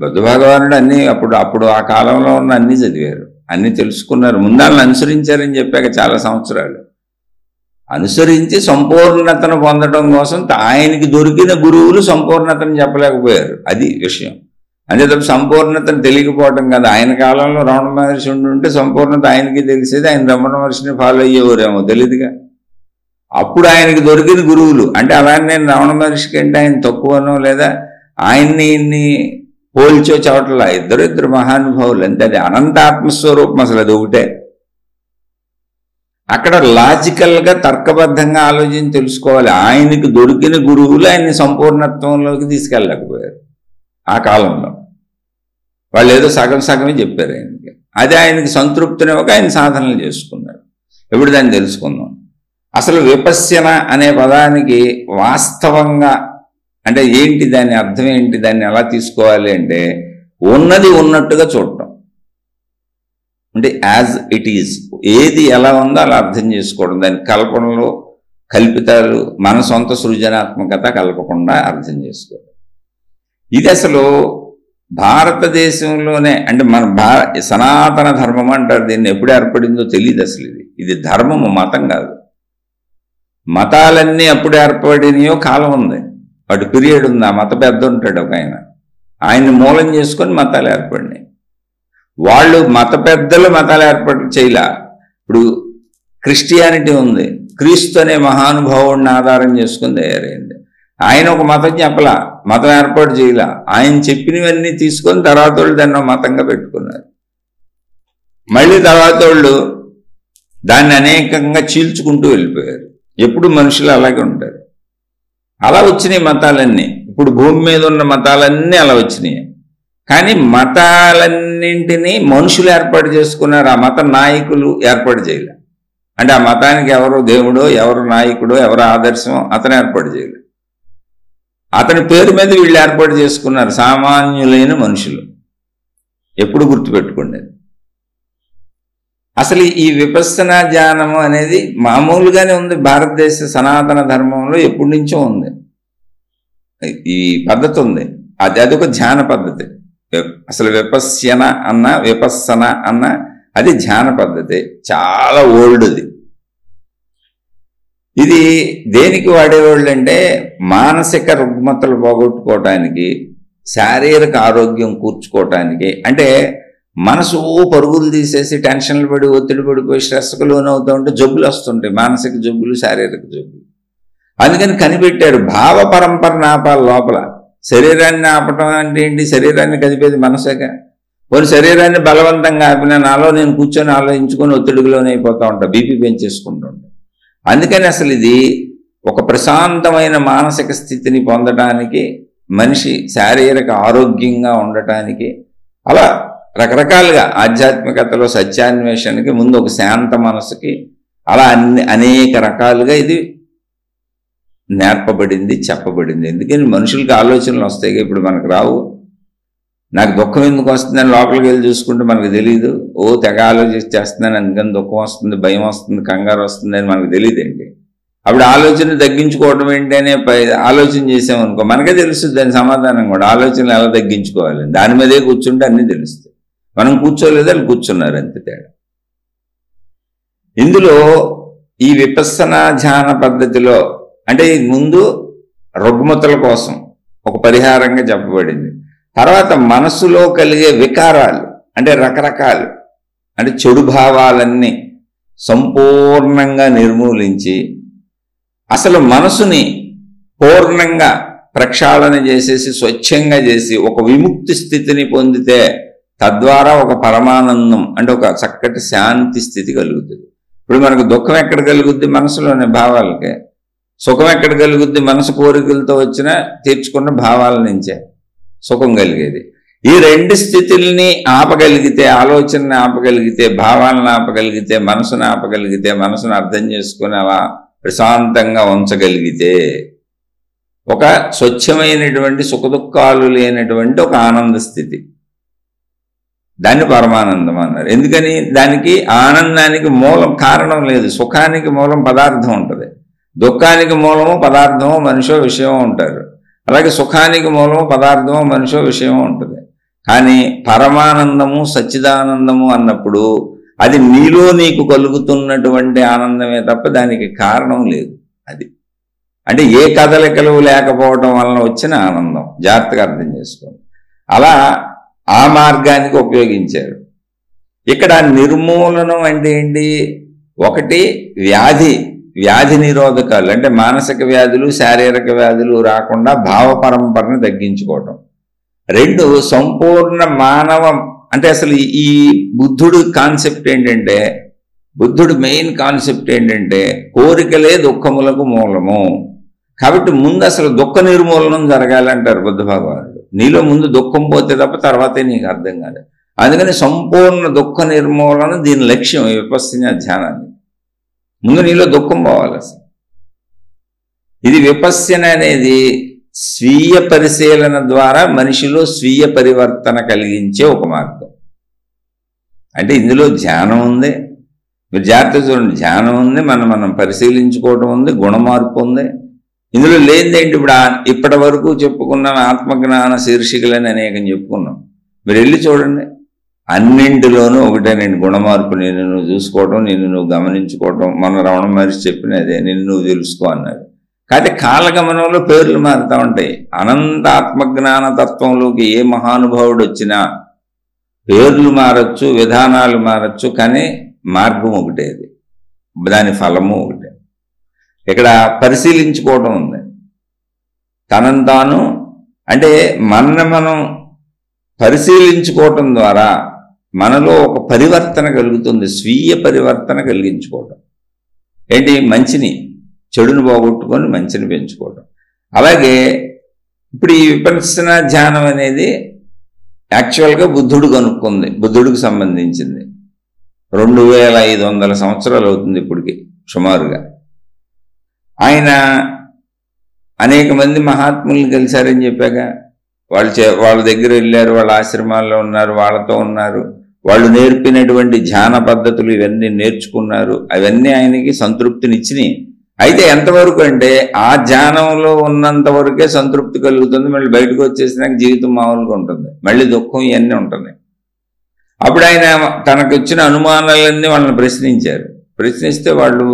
బుద్ధ భగవానుడు అన్నీ అప్పుడు ఆ కాలంలో ఉన్న అన్నీ చదివారు, అన్నీ తెలుసుకున్నారు. ముందాలను అనుసరించారని చెప్పాక చాలా సంవత్సరాలు అనుసరించి సంపూర్ణతను పొందడం కోసం ఆయనకి దొరికిన గురువులు సంపూర్ణతను చెప్పలేకపోయారు. అది విషయం. అంతే తప్ప సంపూర్ణతను తెలియకపోవటం కదా. ఆయన కాలంలో రమణ మహర్షి ఉంటే సంపూర్ణత ఆయనకి తెలిసేది, ఆయన రమణ మహర్షిని ఫాలో అయ్యేవారేమో తెలియదుగా. అప్పుడు ఆయనకి దొరికిన గురువులు అంటే అలానే నేను రమణ మహర్షి కంటే ఆయన తక్కువనో లేదా ఆయన్ని పోల్చో చవట్లా. ఇద్దరు మహానుభావులు అంతే. అది అనంత ఆత్మస్వరూపం, అసలు అది ఒకటే. అక్కడ లాజికల్గా తర్కబద్ధంగా ఆలోచించి తెలుసుకోవాలి. ఆయనకి దొరికిన గురువులు ఆయన్ని సంపూర్ణత్వంలోకి తీసుకెళ్ళలేకపోయారు. ఆ కాలంలో వాళ్ళు ఏదో సగమే చెప్పారు ఆయనకి. అది ఆయనకి సంతృప్తినివ్వక ఆయన సాధనలు చేసుకున్నారు. ఇప్పుడు దాన్ని తెలుసుకుందాం. అసలు విపశ్యన అనే పదానికి వాస్తవంగా అంటే ఏంటి, దాని అర్థం ఏంటి, దాన్ని ఎలా తీసుకోవాలి అంటే ఉన్నది ఉన్నట్టుగా చూడటం. అంటే యాజ్ ఇట్ ఈజ్, ఏది ఎలా ఉందో అలా అర్థం చేసుకోవడం. దాని కల్పనలు కల్పితాలు మన సొంత సృజనాత్మకత కలపకుండా అర్థం చేసుకోవడం. ఇది అసలు భారతదేశంలోనే అంటే మన సనాతన ధర్మం అంటారు దీన్ని. ఎప్పుడు ఏర్పడిందో తెలియదు అసలు. ఇది ధర్మము, మతం కాదు. మతాలన్నీ అప్పుడు ఏర్పడినాయో కాలం ఉంది, అటు పీరియడ్ ఉంది. ఆ మత పెద్ద ఉంటాడు ఒక ఆయన్ని మూలం చేసుకొని మతాలు ఏర్పడినాయి. వాళ్ళు మత పెద్దలు మతాలు ఏర్పాటు చేయలే. ఇప్పుడు క్రిస్టియానిటీ ఉంది, క్రీస్తు అనే మహానుభావుడిని ఆధారం చేసుకుని తయారైంది. ఆయన ఒక మతం చెప్పలా, మతం ఏర్పాటు చేయలే. ఆయన చెప్పినవన్నీ తీసుకొని తర్వాత వాళ్ళు దాన్ని మతంగా పెట్టుకున్నారు. మళ్ళీ తర్వాత వాళ్ళు దాన్ని అనేకంగా చీల్చుకుంటూ వెళ్ళిపోయారు. ఎప్పుడు మనుషులు అలాగే ఉంటారు. అలా వచ్చినాయి మతాలన్నీ. ఇప్పుడు భూమి మీద ఉన్న మతాలన్నీ అలా వచ్చినాయి. కానీ మతాలన్నింటినీ మనుషులు ఏర్పాటు చేసుకున్నారు, ఆ మత నాయకులు ఏర్పాటు చేయలే. అంటే ఆ మతానికి ఎవరు దేవుడో, ఎవరు నాయకుడో, ఎవరు ఆదర్శమో అతను ఏర్పాటు చేయలే. అతని పేరు మీద వీళ్ళు ఏర్పాటు చేసుకున్నారు, సామాన్యులైన మనుషులు. ఎప్పుడు గుర్తుపెట్టుకోండి. అసలు ఈ విపස්සనా ధ్యానము అనేది మామూలుగానే ఉంది. భారతదేశ సనాతన ధర్మంలో ఎప్పటి నుంచో ఉంది ఈ పద్ధతి ఉంది. అదొక ధ్యాన పద్ధతి. అసలు విపశ్యన అన్న విపස්සన అన్న అది ధ్యాన పద్ధతి, చాలా ఓల్డ్ది. ఇది దేనికి వాడేవాళ్ళు అంటే మానసిక రుగ్మతలు పోగొట్టుకోవటానికి, శారీరక ఆరోగ్యం కూర్చుకోవటానికి. అంటే మనసు పరుగులు తీసేసి టెన్షన్లు పడి ఒత్తిడి పడిపోయి స్ట్రెస్కు లోనవుతూ ఉంటే జబ్బులు వస్తుంటాయి, మానసిక జబ్బులు, శారీరక జబ్బులు. అందుకని కనిపెట్టారు భావ పరంపర ఆపాలి లోపల. శరీరాన్ని ఆపటం అంటే ఏంటి? శరీరాన్ని కదిపేది మనసేగా. కొన్ని శరీరాన్ని బలవంతంగా ఆపిన నాలో నేను కూర్చొని ఆలోచించుకొని ఒత్తిడిలోనే అయిపోతూ ఉంటా, బీపీ పెంచేసుకుంటూ ఉంటా. అందుకని అసలు ఇది ఒక ప్రశాంతమైన మానసిక స్థితిని పొందటానికి, మనిషి శారీరక ఆరోగ్యంగా ఉండటానికి, అలా రకరకాలుగా ఆధ్యాత్మికతలో సత్యాన్వేషణకి ముందు ఒక శాంత మనసుకి అలా అనేక రకాలుగా ఇది నేర్పబడింది, చెప్పబడింది. ఎందుకని మనుషులకి ఆలోచనలు వస్తాయి, ఇప్పుడు మనకు రావు. నాకు దుఃఖం ఎందుకు వస్తుందని లోపలికి వెళ్ళి చూసుకుంటే మనకు తెలియదు. తెగ ఆలోచిస్తున్నాను అందుకని దుఃఖం వస్తుంది, భయం వస్తుంది, కంగారు వస్తుంది అని మనకు తెలియదండి. అప్పుడు ఆలోచన తగ్గించుకోవడం ఏంటి అనే ఆలోచన చేసామనుకో మనకే తెలుస్తుంది దాని సమాధానం కూడా. ఆలోచనలు ఎలా తగ్గించుకోవాలి దాని మీదే కూర్చుంటే అన్నీ తెలుస్తాయి. మనం కూర్చోలేదు, వాళ్ళు కూర్చున్నారు, అంతే తేడా. ఇందులో ఈ విపස්සనా ధ్యాన పద్ధతిలో అంటే ముందు రుగ్మతల కోసం ఒక పరిహారంగా చెప్పబడింది. తర్వాత మనసులో కలిగే వికారాలు అంటే రకరకాలు అంటే చెడు భావాలన్నీ సంపూర్ణంగా నిర్మూలించి అసలు మనసుని పూర్ణంగా ప్రక్షాళన చేసేసి స్వచ్ఛంగా చేసి ఒక విముక్తి స్థితిని పొందితే తద్వారా ఒక పరమానందం అంటే ఒక చక్కటి శాంతి స్థితి కలుగుతుంది. ఇప్పుడు మనకు దుఃఖం ఎక్కడ కలుగుద్ది? మనసులోనే భావాలకే. సుఖం ఎక్కడ కలుగుద్ది? మనసు కోరికలతో వచ్చిన తీర్చుకున్న భావాల నుంచే సుఖం కలిగేది. ఈ రెండు స్థితుల్ని ఆపగలిగితే, ఆలోచనని ఆపగలిగితే, భావాలను ఆపగలిగితే, మనసును ఆపగలిగితే, మనసును అర్థం చేసుకుని అలా ప్రశాంతంగా ఉంచగలిగితే ఒక స్వచ్ఛమైనటువంటి సుఖదుఖాలు లేనటువంటి ఒక ఆనంద స్థితి, దాన్ని పరమానందం అన్నారు. ఎందుకని? దానికి ఆనందానికి మూలం కారణం లేదు. సుఖానికి మూలం పదార్థం ఉంటుంది, దుఃఖానికి మూలము పదార్థమో మనిషో విషయమో ఉంటారు. అలాగే సుఖానికి మూలము పదార్థమో మనిషో విషయమో ఉంటుంది. కానీ పరమానందము సచ్చిదానందము అన్నప్పుడు అది నీలో నీకు కలుగుతున్నటువంటి ఆనందమే తప్ప దానికి కారణం లేదు. అది అంటే ఏ కదలికలు లేకపోవడం వలన వచ్చిన ఆనందం. జాగ్రత్తగా అర్థం చేసుకోండి. అలా ఆ మార్గానికి ఉపయోగించారు. ఇక్కడ నిర్మూలనం అంటే ఏంటి? ఒకటి వ్యాధి నిరోధకాలు అంటే మానసిక వ్యాధులు, శారీరక వ్యాధులు రాకుండా భావ పరంపరను తగ్గించుకోవటం. రెండు, సంపూర్ణ మానవ అంటే అసలు ఈ బుద్ధుడు కాన్సెప్ట్ ఏంటంటే, బుద్ధుడు మెయిన్ కాన్సెప్ట్ ఏంటంటే కోరికలే దుఃఖములకు మూలము. కాబట్టి ముందు అసలు దుఃఖ నిర్మూలనం జరగాలంటారు బుద్ధ భగవానుడు. నీలో ముందు దుఃఖం పోతే తప్ప తర్వాతే నీకు అర్థం కాదు. అందుకని సంపూర్ణ దుఃఖ నిర్మూలన దీని లక్ష్యం ఈ విపස්සనా ధ్యానాన్ని. ముందు నీలో దుఃఖం పోవాలి అసలు. ఇది విపස්සన అనేది స్వీయ పరిశీలన ద్వారా మనిషిలో స్వీయ పరివర్తన కలిగించే ఒక మార్గం. అంటే ఇందులో ధ్యానం ఉంది, మీరు జాగ్రత్తగా చూడండి, ధ్యానం ఉంది, మనం పరిశీలించుకోవటం ఉంది, గుణమార్పు ఉంది. ఇందులో లేనిదేంటి? ఇప్పటి వరకు చెప్పుకున్న ఆత్మజ్ఞాన శీర్షికలని అనేకం చెప్పుకున్నాం. మీరు వెళ్ళి చూడండి, అన్నింటిలోనూ ఒకటేనండి గుణమార్పు. నిన్ను నువ్వు చూసుకోవటం, నిన్ను నువ్వు గమనించుకోవటం. మన రమణ మహర్షి చెప్పినదే, నిన్ను నువ్వు తెలుసుకో అన్నది. కాకపోతే కాలగమనంలో పేర్లు మారుతూ ఉంటాయి. అనంత ఆత్మజ్ఞాన తత్వంలోకి ఏ మహానుభావుడు వచ్చినా పేర్లు మారచ్చు, విధానాలు మారచ్చు, కానీ మార్గం ఒకటేది, దాని ఫలము ఒకటే. ఇక్కడ పరిశీలించుకోవటం ఉంది. తనను తాను అంటే మనం పరిశీలించుకోవటం ద్వారా మనలో ఒక పరివర్తన కలుగుతుంది. స్వీయ పరివర్తన కలిగించుకోవటం ఏంటి? మంచిని, చెడును పోగొట్టుకొని మంచిని పెంచుకోవటం. అలాగే ఇప్పుడు ఈ విపස්සనా ధ్యానం అనేది యాక్చువల్గా బుద్ధుడు కనుక్కుంది, బుద్ధుడికి సంబంధించింది. 2500 సంవత్సరాలు అవుతుంది ఇప్పటికి సుమారుగా. ఆయన అనేక మంది మహాత్ముల్ని కలిశారని చెప్పాక, వాళ్ళ దగ్గర వెళ్ళారు, వాళ్ళ ఆశ్రమాల్లో ఉన్నారు, వాళ్ళతో ఉన్నారు, వాళ్ళు నేర్పినటువంటి ధ్యాన పద్ధతులు ఇవన్నీ నేర్చుకున్నారు. అవన్నీ ఆయనకి సంతృప్తినిచ్చినాయి. అయితే ఎంతవరకు అంటే ఆ ధ్యానంలో ఉన్నంత వరకే సంతృప్తి కలుగుతుంది. మళ్ళీ బయటకు వచ్చేసినాక జీవితం మామూలుగా ఉంటుంది, మళ్ళీ దుఃఖం ఇవన్నీ ఉంటున్నాయి. అప్పుడు ఆయన తనకు వచ్చిన అనుమానాలన్నీ వాళ్ళని ప్రశ్నిస్తే వాళ్ళు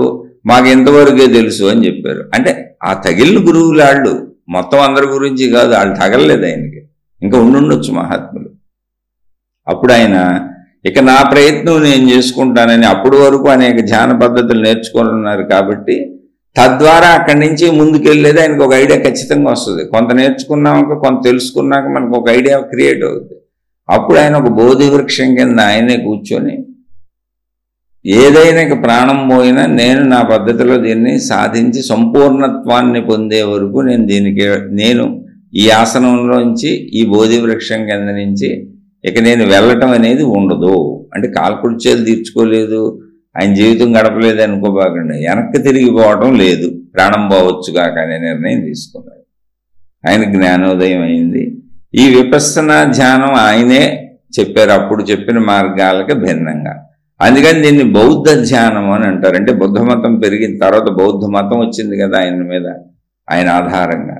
మాకు ఎంతవరకే తెలుసు అని చెప్పారు. అంటే ఆ తగిలిన గురువులు వాళ్ళు, మొత్తం అందరి గురించి కాదు, వాళ్ళు తగలలేదు ఆయనకి, ఇంకా ఉండుండొచ్చు మహాత్ములు. అప్పుడు ఆయన ఇక నా ప్రయత్నం నేను చేసుకుంటానని అప్పటి వరకు అనేక ధ్యాన పద్ధతులు నేర్చుకొని ఉన్నారు. కాబట్టి తద్వారా అక్కడి నుంచి ముందుకెళ్ళేది ఆయనకు ఒక ఐడియా ఖచ్చితంగా వస్తుంది. కొంత నేర్చుకున్నాక, కొంత తెలుసుకున్నాక మనకు ఒక ఐడియా క్రియేట్ అవుతుంది. అప్పుడు ఆయన ఒక బోధి వృక్షం కింద ఆయనే కూర్చొని ఏదైనా ప్రాణం పోయినా నేను నా పద్ధతిలో దీన్ని సాధించి సంపూర్ణత్వాన్ని పొందే వరకు నేను ఈ ఆసనంలోంచి, ఈ బోధి వృక్షం కింద నుంచి ఇక నేను వెళ్ళటం అనేది ఉండదు. అంటే కాల్కుడిచేలు తీర్చుకోలేదు, ఆయన జీవితం గడపలేదు అనుకోబాకండి, వెనక్కి తిరిగిపోవటం లేదు, ప్రాణం పోవచ్చుగా అనే నిర్ణయం తీసుకున్నాడు. ఆయన జ్ఞానోదయం అయింది. ఈ విపස්සనా ధ్యానం ఆయనే చెప్పారు, అప్పుడు చెప్పిన మార్గాలకి భిన్నంగా. అందుకని దీన్ని బౌద్ధ ధ్యానం అని అంటారు. అంటే బుద్ధ మతం పెరిగిన తర్వాత బౌద్ధ మతం వచ్చింది కదా ఆయన మీద, ఆయన ఆధారంగా.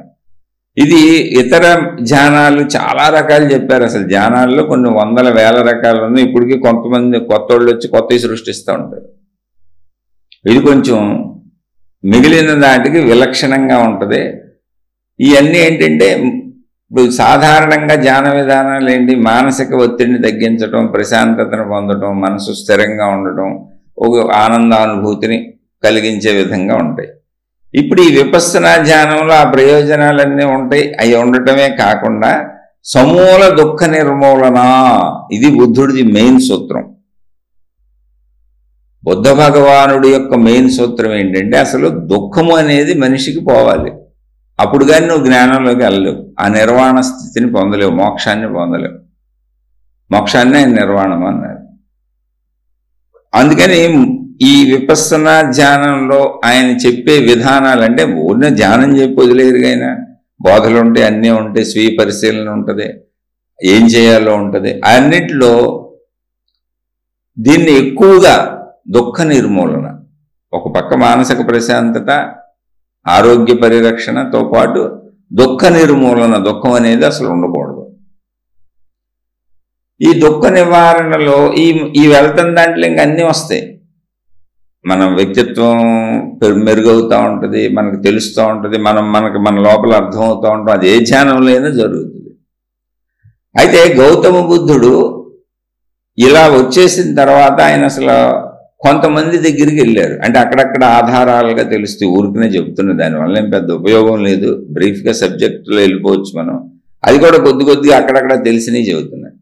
ఇది ఇతర ధ్యానాలు చాలా రకాలు చెప్పారు. అసలు ధ్యానాల్లో కొన్ని వందల వేల రకాలు ఉన్నాయి. ఇప్పటికీ కొంతమంది కొత్త వాళ్ళు వచ్చి కొత్తవి సృష్టిస్తూ ఉంటారు. ఇది కొంచెం మిగిలిన దాటికి విలక్షణంగా ఉంటుంది. ఇవన్నీ ఏంటంటే ఇప్పుడు సాధారణంగా ధ్యాన విధానాలు ఏంటి, మానసిక ఒత్తిడిని తగ్గించడం, ప్రశాంతతను పొందడం, మనసు స్థిరంగా ఉండటం, ఒక ఆనందానుభూతిని కలిగించే విధంగా ఉంటాయి. ఇప్పుడు ఈ విపස්සనా ధ్యానంలో ఆ ప్రయోజనాలన్నీ ఉంటాయి. అవి ఉండటమే కాకుండా సమూల దుఃఖ నిర్మూలన, ఇది బుద్ధుడిది మెయిన్ సూత్రం. బుద్ధ భగవానుడి యొక్క మెయిన్ సూత్రం ఏంటంటే అసలు దుఃఖము అనేది మనిషికి పోవాలి. అప్పుడు కానీ నువ్వు జ్ఞానంలోకి వెళ్ళలేవు, ఆ నిర్వాణ స్థితిని పొందలేవు, మోక్షాన్ని పొందలేవు. మోక్షాన్ని ఆయన నిర్వాణం అన్నారు. అందుకని ఈ విపස්සనా ధ్యానంలో ఆయన చెప్పే విధానాలు అంటే ఊరినే ధ్యానం చెప్పి వదిలేరుగైనా బోధలు ఉంటాయి, అన్నీ ఉంటాయి, స్వీయ పరిశీలన ఉంటుంది, ఏం చేయాలో ఉంటుంది. అన్నిట్లో దీన్ని ఎక్కువగా దుఃఖ నిర్మూలన, ఒక పక్క మానసిక ప్రశాంతత, ఆరోగ్య పరిరక్షణతో పాటు దుఃఖ నిర్మూలన, దుఃఖం అనేది అసలు ఉండకూడదు. ఈ దుఃఖ నివారణలో ఈ వెళ్తున్న దాంట్లో ఇంక అన్నీ వస్తాయి. మన వ్యక్తిత్వం మెరుగవుతూ ఉంటుంది, మనకు తెలుస్తూ ఉంటుంది, మన లోపల అర్థమవుతూ ఉంటాం. అది ఏ ధ్యానంలో అయినా జరుగుతుంది. అయితే గౌతమ బుద్ధుడు ఇలా వచ్చేసిన తర్వాత ఆయన అసలు కొంతమంది దగ్గరికి వెళ్ళారు. అంటే అక్కడక్కడ ఆధారాలుగా తెలుస్తాయి, ఊరికనే చెప్తున్న దానివల్ల ఏం పెద్ద ఉపయోగం లేదు, బ్రీఫ్గా సబ్జెక్టులో వెళ్ళిపోవచ్చు మనం. అది కూడా కొద్దిగా అక్కడక్కడ తెలిసినవి చెబుతున్నాయి.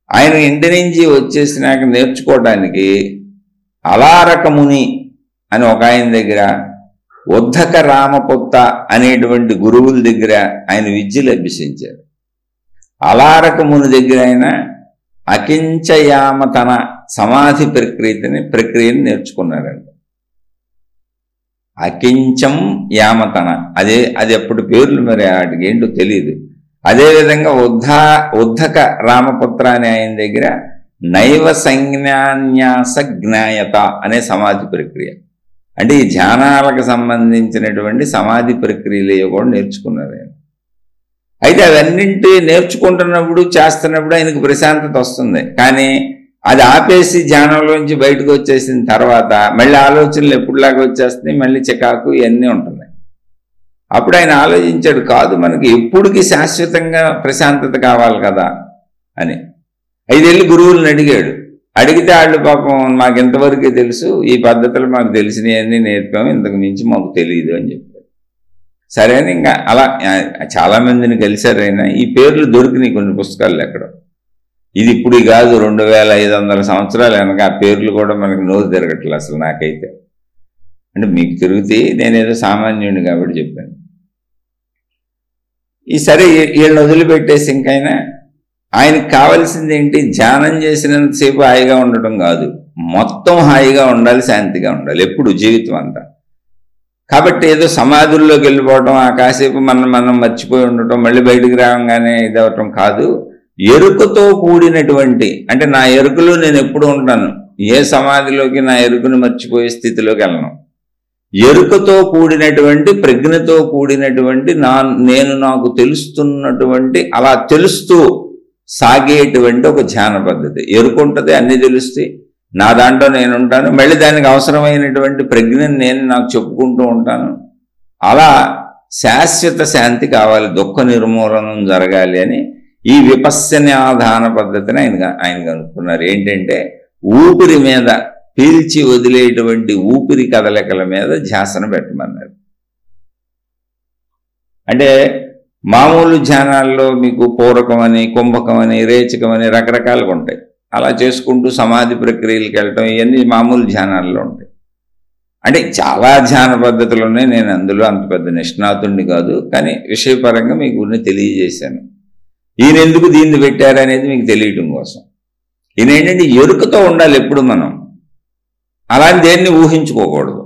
ఆయన ఇంటి నుంచి వచ్చేసినాక నేర్చుకోవడానికి అలారక ముని అని ఒక ఆయన దగ్గర, ఉద్ధక రామపుత్త అనేటువంటి గురువుల దగ్గర ఆయన విద్యలు అభ్యసించారు. అలారక ముని దగ్గర ఆయన అకించయామతన సమాధి ప్రక్రియని నేర్చుకున్నారండి. అకించం యామతన, అది అప్పుడు పేర్లు మరి వాటికి ఏంటో తెలియదు. అదేవిధంగా ఉద్ధక రామపుత్ర అనే ఆయన దగ్గర నైవ సంజ్ఞాన్యాస జ్ఞాయత అనే సమాధి ప్రక్రియ, అంటే ఈ ధ్యానాలకు సంబంధించినటువంటి సమాధి ప్రక్రియలు కూడా నేర్చుకున్నారు ఆయన. అయితే అవన్నింటి నేర్చుకుంటున్నప్పుడు చేస్తున్నప్పుడు ఆయనకు ప్రశాంతత వస్తుంది. కానీ అది ఆపేసి ధ్యానంలోంచి బయటకు వచ్చేసిన తర్వాత మళ్ళీ ఆలోచనలు ఎప్పుడులాగా వచ్చేస్తున్నాయి, మళ్ళీ చికాకు ఇవన్నీ ఉంటున్నాయి. అప్పుడు ఆయన ఆలోచించాడు, కాదు మనకి ఎప్పుడుకి శాశ్వతంగా ప్రశాంతత కావాలి కదా అని. 5 ఏళ్ళు గురువులను అడిగాడు. అడిగితే వాళ్ళు పాపం మాకు ఎంతవరకే తెలుసు, ఈ పద్ధతులు మాకు తెలిసినవన్నీ నేర్పాము, ఇంతకు మించి మాకు తెలియదు అని చెప్పారు. సరే అని ఇంకా అలా చాలామందిని కలిశారు. అయినా ఈ పేర్లు దొరికినాయి కొన్ని పుస్తకాలు ఎక్కడ. ఇది ఇప్పుడు కాదు, 2500 సంవత్సరాలు వెనక ఆ పేర్లు కూడా మనకు నోరు తిరగట్లేదు అసలు నాకైతే. అంటే మీకు తిరుగుతాయి, నేనేదో సామాన్యుడిని కాబట్టి చెప్పాను. ఈ సరే వీళ్ళని వదిలిపెట్టేసి ఇంకైనా ఆయనకు కావాల్సింది ఏంటి, ధ్యానం చేసినంతసేపు హాయిగా ఉండటం కాదు, మొత్తం హాయిగా ఉండాలి, శాంతిగా ఉండాలి ఎప్పుడు జీవితం అంతా. కాబట్టి ఏదో సమాధుల్లోకి వెళ్ళిపోవటం, ఆ కాసేపు మనం మర్చిపోయి ఉండటం, మళ్ళీ బయటికి రావగానే ఇదవటం కాదు. ఎరుకతో కూడినటువంటి, అంటే నా ఎరుకలో నేను ఎప్పుడు ఉంటాను, ఏ సమాధిలోకి నా ఎరుకను మర్చిపోయే స్థితిలోకి వెళ్ళను. ఎరుకతో కూడినటువంటి, ప్రజ్ఞతో కూడినటువంటి, నేను నాకు తెలుస్తున్నటువంటి, అలా తెలుస్తూ సాగేటువంటి ఒక ధ్యాన పద్ధతి. ఎరుకుంటుంది, అన్నీ తెలుస్తాయి, నా దాంట్లో నేను ఉంటాను, మళ్ళీ దానికి అవసరమైనటువంటి ప్రజ్ఞని నాకు చెప్పుకుంటూ ఉంటాను. అలా శాశ్వత శాంతి కావాలి, దుఃఖ నిర్మూలనం జరగాలి అని ఈ విపశ్యనాధాన పద్ధతిని ఆయన కనుక్కున్నారు. ఏంటంటే ఊపిరి మీద, పీల్చి వదిలేటువంటి ఊపిరి కదలికల మీద ధ్యాసను పెట్టమన్నారు. అంటే మామూలు ధ్యానాల్లో మీకు పూరకం అని, కుంభకం అని, రేచకం అని రకరకాలుగా ఉంటాయి. అలా చేసుకుంటూ సమాధి ప్రక్రియలకు వెళ్ళటం, ఇవన్నీ మామూలు ధ్యానాల్లో ఉంటాయి. అంటే చాలా ధ్యాన పద్ధతులు ఉన్నాయి, నేను అందులో అంత పెద్ద నిష్ణాతుడిని కాదు, కానీ విషయపరంగా మీకు గురించి తెలియజేశాను. ఈయన ఎందుకు దీన్ని పెట్టారనేది మీకు తెలియటం కోసం. ఈయన ఏంటంటే ఎరుకతో ఉండాలి ఎప్పుడు మనం, అలాంటి దేన్ని ఊహించుకోకూడదు.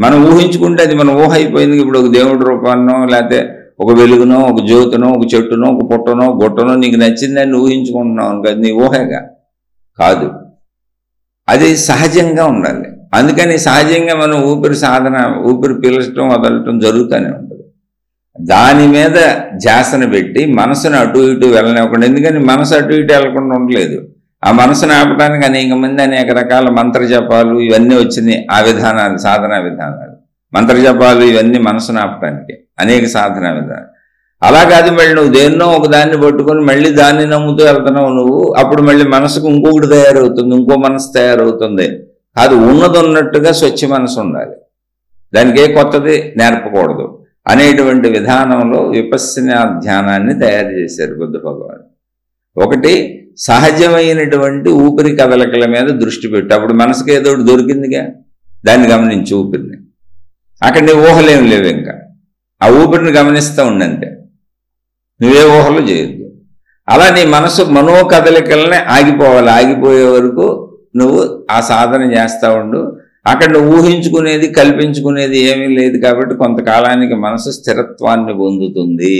మనం ఊహించుకుంటే అది మన ఊహ అయిపోయింది. ఇప్పుడు ఒక దేవుడి రూపాన్నో లేకపోతే ఒక వెలుగునో, ఒక జ్యోతినో, ఒక చెట్టునో, ఒక పుట్టనో, గుట్టనో నీకు నచ్చిందని ఊహించుకుంటున్నావు కదా, నీ ఊహగా కాదు. అది సహజంగా ఉండాలి. అందుకని సహజంగా మనం ఊపిరి పీల్చడం వదలటం జరుగుతూనే ఉంటుంది. దాని మీద ధ్యాసను పెట్టి మనసును అటు ఇటు వెళ్ళనివ్వకుండా, ఎందుకని మనసు అటు ఇటు వెళ్లకుండా ఉండలేదు. ఆ మనసును ఆపడానికి అనేక మంది అనేక రకాల మంత్రజపాలు ఇవన్నీ వచ్చినాయి. ఆ విధానాలు, సాధనా విధానాలు, మంత్రజపాలు ఇవన్నీ మనసును ఆపడానికి అనేక సాధనా విధానాలు. అలా కాదు, మళ్ళీ నువ్వు దేన్నో ఒక దాన్ని పట్టుకొని మళ్ళీ దాన్ని నమ్ముతూ వెళ్తున్నావు నువ్వు. అప్పుడు మళ్ళీ మనసుకు ఇంకొకటి తయారవుతుంది, ఇంకో మనసు తయారవుతుంది. కాదు, ఉన్నది ఉన్నట్టుగా స్వచ్ఛ మనసు ఉండాలి, దానికి ఏ కొత్తది నేర్పకూడదు అనేటువంటి విధానంలో విపස්සనా ధ్యానాన్ని తయారు చేశారు బుద్ధ భగవాన్. ఒకటి, సహజమైనటువంటి ఊపిరి కదలికల మీద దృష్టి పెట్టు. అప్పుడు మనసుకి ఏదో దొరికిందిగా, దాన్ని గమనించి ఊపిరిని. అక్కడ నీ ఊహలేం లేవు, ఇంకా ఆ ఊపిరిని గమనిస్తూ ఉండంతే, నువ్వే ఊహలు చేయొద్దు. అలా నీ మనసు మనో కదలికలనే ఆగిపోవాలి. ఆగిపోయే వరకు నువ్వు ఆ సాధన చేస్తూ ఉండు. అక్కడ నువ్వు ఊహించుకునేది, కల్పించుకునేది ఏమీ లేదు కాబట్టి కొంతకాలానికి మనసు స్థిరత్వాన్ని పొందుతుంది.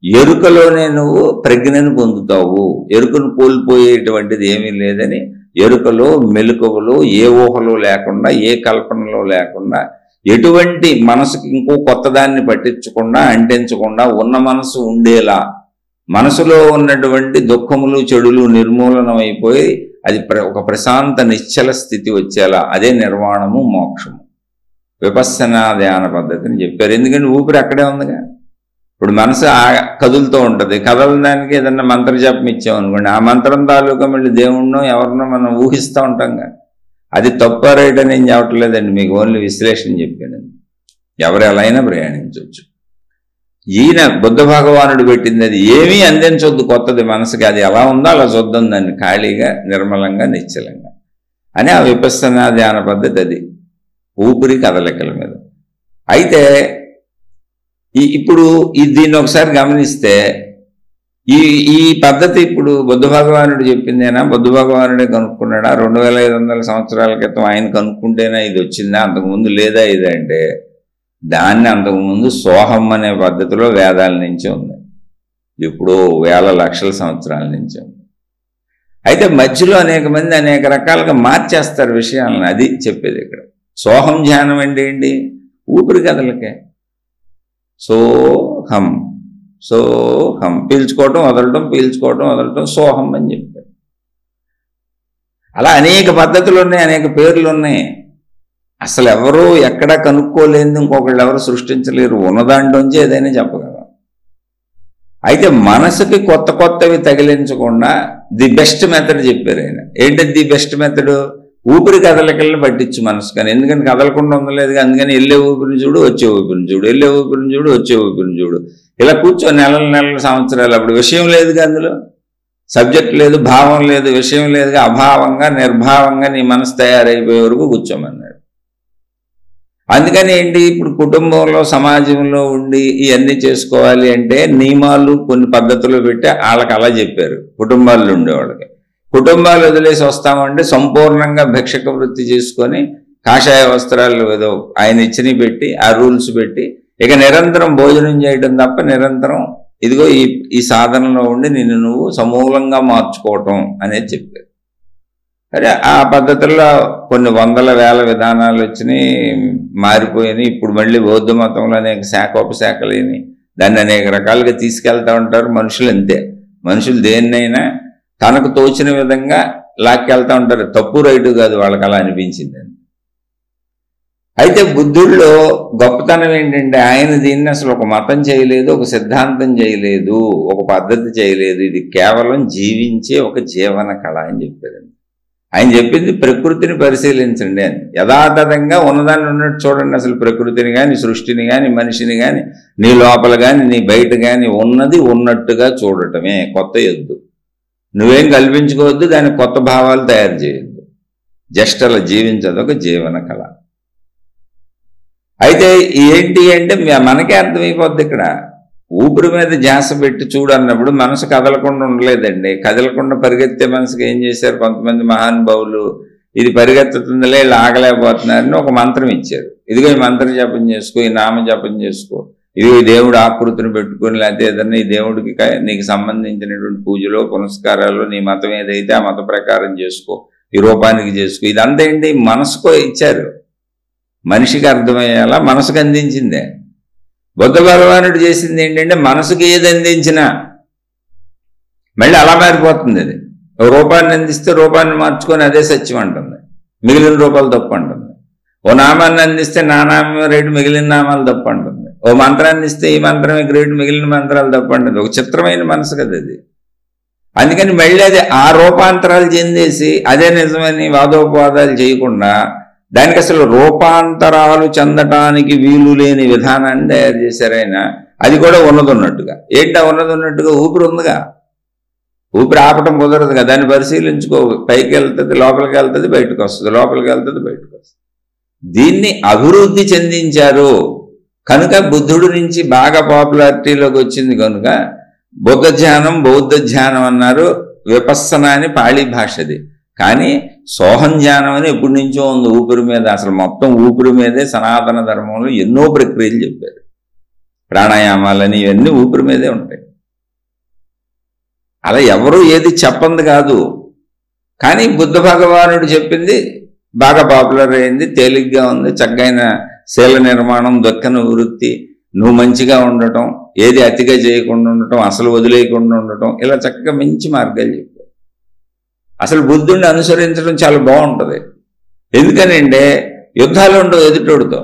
ఎరుకలోనే నువ్వు ప్రజ్ఞను పొందుతావు. ఎరుకను కోల్పోయేటువంటిది ఏమీ లేదని ఎరుకలో, మెలకువలో, ఏ ఊహలో లేకుండా, ఏ కల్పనలో లేకుండా, ఎటువంటి మనసుకి ఇంకో కొత్తదాన్ని పట్టించకుండా, అంటించకుండా ఉన్న మనసు ఉండేలా, మనసులో ఉన్నటువంటి దుఃఖములు, చెడులు నిర్మూలనం అయిపోయి అది ఒక ప్రశాంత నిశ్చల స్థితి వచ్చేలా, అదే నిర్వాణము, మోక్షము. విపස්සనా ధ్యాన పద్ధతిని చెప్పారు. ఎందుకంటే ఊపిరి అక్కడే ఉందిగా. ఇప్పుడు మనసు కదులుతూ ఉంటుంది, కదలడానికి ఏదన్నా మంత్రజపం ఇచ్చామనుకోండి, ఆ మంత్రం తాలూకా మళ్ళీ దేవుణ్ణో ఎవరినో మనం ఊహిస్తూ ఉంటాంగా. అది తప్ప రైట్ అని ఏం చెప్పట్లేదండి, మీకు ఓన్లీ విశ్లేషణ చెప్పాను. ఎవరు ఎలా అయినా ప్రయాణించవచ్చు. ఈయన బుద్ధ భగవానుడు పెట్టింది అది ఏమీ అందించొద్దు కొత్తది మనసుకి, అది ఎలా ఉందో అలా చూద్దాం దాన్ని, ఖాళీగా, నిర్మలంగా, నిశ్చలంగా అని ఆ విపස්සనా ధ్యాన పద్ధతి. అది ఊపిరి కదలికల మీద. అయితే ఇప్పుడు దీన్ని ఒకసారి గమనిస్తే ఈ పద్ధతి ఇప్పుడు బుద్ధ భగవానుడు చెప్పిందేనా, బుద్ధ భగవానుడే కనుక్కున్నాడా, 2500 సంవత్సరాల క్రితం ఆయన కనుక్కుంటేనా ఇది వచ్చిందా, అంతకుముందు లేదా ఇది అంటే, దాన్ని అంతకుముందు సోహం అనే పద్ధతిలో వేదాల నుంచి ఉంది, ఇప్పుడు వేల లక్షల సంవత్సరాల నుంచి ఉంది. అయితే మధ్యలో అనేక మంది అనేక రకాలుగా మార్చేస్తారు విషయాలను. అది చెప్పేది ఇక్కడ. సోహం ధ్యానం అంటే ఏంటి? ఊపిరి కదలకే. సోహం, సోహం, పీల్చుకోవటం వదలటం, పీల్చుకోవటం వదలటం, సోహం అని చెప్పారు. అలా అనేక పద్ధతులు ఉన్నాయి, అనేక పేర్లు ఉన్నాయి. అసలు ఎవరు ఎక్కడా కనుక్కోలేదు, ఇంకొకళ్ళు ఎవరు సృష్టించలేరు. ఉన్నదాంట్లోంచి ఏదైనా చెప్పగలం. అయితే మనసుకి కొత్త కొత్తవి తగిలించకుండా ది బెస్ట్ మెథడ్ చెప్పారు ఆయన. ఏంటది ది బెస్ట్ మెథడ్? ఊపిరి కదలికలను పట్టించు మనసు. కానీ ఎందుకని కదలకుండా ఉండలేదు, అందుకని వెళ్ళే ఊపిరిని చూడు, వచ్చే ఊపిరిని చూడు, వెళ్ళే ఊపిరిని చూడు, వచ్చే ఊపిరిని చూడు, ఇలా కూర్చో నెలల సంవత్సరాలు. అప్పుడు విషయం లేదుగా, అందులో సబ్జెక్ట్ లేదు, భావం లేదు, విషయం లేదుగా. అభావంగా, నిర్భావంగా నీ మనసు తయారైపోయే వరకు కూర్చోమన్నాడు. అందుకని ఏంటి, ఇప్పుడు కుటుంబంలో, సమాజంలో ఉండి ఇవన్నీ చేసుకోవాలి అంటే నియమాలు, కొన్ని పద్ధతులు పెట్టి వాళ్ళకి అలా చెప్పారు. కుటుంబాల్లో ఉండేవాళ్ళకి. కుటుంబాలు వదిలేసి వస్తామంటే సంపూర్ణంగా భిక్షక వృత్తి చేసుకొని కాషాయ వస్త్రాలు ఏదో ఆయన ఇచ్చినవి పెట్టి, ఆ రూల్స్ పెట్టి, ఇక నిరంతరం భోజనం చేయడం తప్ప నిరంతరం ఇదిగో ఈ సాధనలో ఉండి నిన్ను నువ్వు సమూలంగా మార్చుకోవటం అనేది చెప్పారు. సరే, ఆ పద్ధతుల్లో కొన్ని వందల వేల విధానాలు వచ్చినాయి, మారిపోయినాయి. ఇప్పుడు మళ్ళీ బౌద్ధ మతంలో అనేక శాఖోపశాఖలేని దాన్ని అనేక రకాలుగా తీసుకెళ్తా ఉంటారు. మనుషులు అంతే, మనుషులు దేన్నైనా తనకు తోచిన విధంగా లాక్కెళ్తా ఉంటారు. తప్పు రైటు కాదు, వాళ్ళకి అలా అనిపించింది. అయితే బుద్ధుడిలో గొప్పతనం ఏంటంటే ఆయన దీన్ని అసలు ఒక మతం చేయలేదు, ఒక సిద్ధాంతం చేయలేదు, ఒక పద్ధతి చేయలేదు. ఇది కేవలం జీవించే ఒక జీవన కళ అని చెప్పారు. ఆయన చెప్పింది ప్రకృతిని పరిశీలించండి అని. యథాతథంగా ఉన్నదాన్ని ఉన్నట్టు చూడండి. అసలు ప్రకృతిని కానీ, సృష్టిని కానీ, మనిషిని కానీ, నీ లోపల కానీ, నీ బయట కానీ ఉన్నది ఉన్నట్టుగా చూడటమే. కొత్త యొద్దు, నువ్వేం కల్పించుకోవద్దు, దానికి కొత్త భావాలు తయారు చేయొద్దు. జస్ట్ అలా జీవించదు, ఒక జీవన కళ. అయితే ఏంటి అంటే మనకే అర్థమైపోద్ది. ఇక్కడ ఊపిరి మీద ధ్యాస పెట్టి చూడు అన్నప్పుడు మనసు కదలకుండా ఉండలేదండి. కదలకుండా పరిగెత్తే మనసుకి ఏం చేశారు కొంతమంది మహానుభావులు, ఇది పరిగెత్తుతుందిలే, వీళ్ళు ఆగలేకపోతున్నారని ఒక మంత్రం ఇచ్చారు. ఇదిగో ఈ మంత్రం జపం చేసుకో, ఈ నామ జపం చేసుకో, ఇది దేవుడు ఆకృతిని పెట్టుకొని లేకపోతే ఏదన్నా ఈ దేవుడికి నీకు సంబంధించినటువంటి పూజలో పునస్కారాలు నీ మతం ఏదైతే ఆ మత ప్రకారం చేసుకో, ఈ రూపానికి చేసుకో. ఇదంతా ఏంటి? మనసుకో ఇచ్చారు, మనిషికి అర్థమయ్యేలా మనసుకు అందించిందే. బుద్ధ భగవానుడు చేసింది ఏంటంటే మనసుకి ఏది అందించినా మళ్ళీ అలా మారిపోతుంది. అది రూపాన్ని అందిస్తే రూపాన్ని మార్చుకొని అదే సత్యం అంటుంది, మిగిలిన రూపాలు తప్పు అంటుంది. ఓ నామాన్ని అందిస్తే నా నామం రేటు మిగిలిన నామాలు తప్పు అంటుంది. ఓ మంత్రాన్ని ఇస్తే ఈ మంత్రమే గ్రేట్, మిగిలిన మంత్రాలు తప్పు అంటుంది. ఒక చిత్రమైన మనసు కదా అది. అందుకని మళ్ళీ అది ఆ రూపాంతరాలు చెందేసి అదే నిజమని వాదోపవాదాలు చేయకుండా దానికి అసలు రూపాంతరాలు చెందటానికి వీలు లేని విధానాన్ని తయారు చేశారు ఆయన. అది కూడా ఉన్నదన్నట్టుగా. ఏంటా ఉన్నదన్నట్టుగా? ఊపిరి ఉందిగా, ఊపిరి ఆపటం కుదరదు కదా, దాన్ని పరిశీలించుకో. పైకి వెళ్తుంది, లోపలికి వెళ్తుంది, బయటకు వస్తుంది, లోపలికి వెళ్తుంది, బయటకు వస్తుంది. దీన్ని అభివృద్ధి చెందించారు కనుక బుద్ధుడి నుంచి బాగా పాపులారిటీలోకి వచ్చింది కనుక బుద్ధ ధ్యానం, బౌద్ధ ధ్యానం అన్నారు. విపස්සన అని పాళీ భాషది. కానీ సోహం ధ్యానం అని ఎప్పటి నుంచో ఉంది ఊపిరి మీద. అసలు మొత్తం ఊపిరి మీదే సనాతన ధర్మంలో ఎన్నో ప్రక్రియలు చెప్పారు. ప్రాణాయామాలని ఇవన్నీ ఊపిరి మీదే ఉంటాయి. అలా ఎవరు ఏది చెప్పంది కాదు. కానీ బుద్ధ భగవానుడు చెప్పింది బాగా పాపులర్ అయింది, తేలిగ్గా ఉంది. చక్కైన శీల నిర్మాణం, దొక్కన వృత్తి, నువ్వు మంచిగా ఉండటం, ఏది అతిగా చేయకుండా ఉండటం, అసలు వదిలేయకుండా ఉండటం, ఇలా చక్కగా మంచి మార్గాలు చెప్పారు. అసలు బుద్ధుడిని అనుసరించడం చాలా బాగుంటుంది. ఎందుకనంటే యుద్ధాలు ఉండవు ఎదుటోడితో.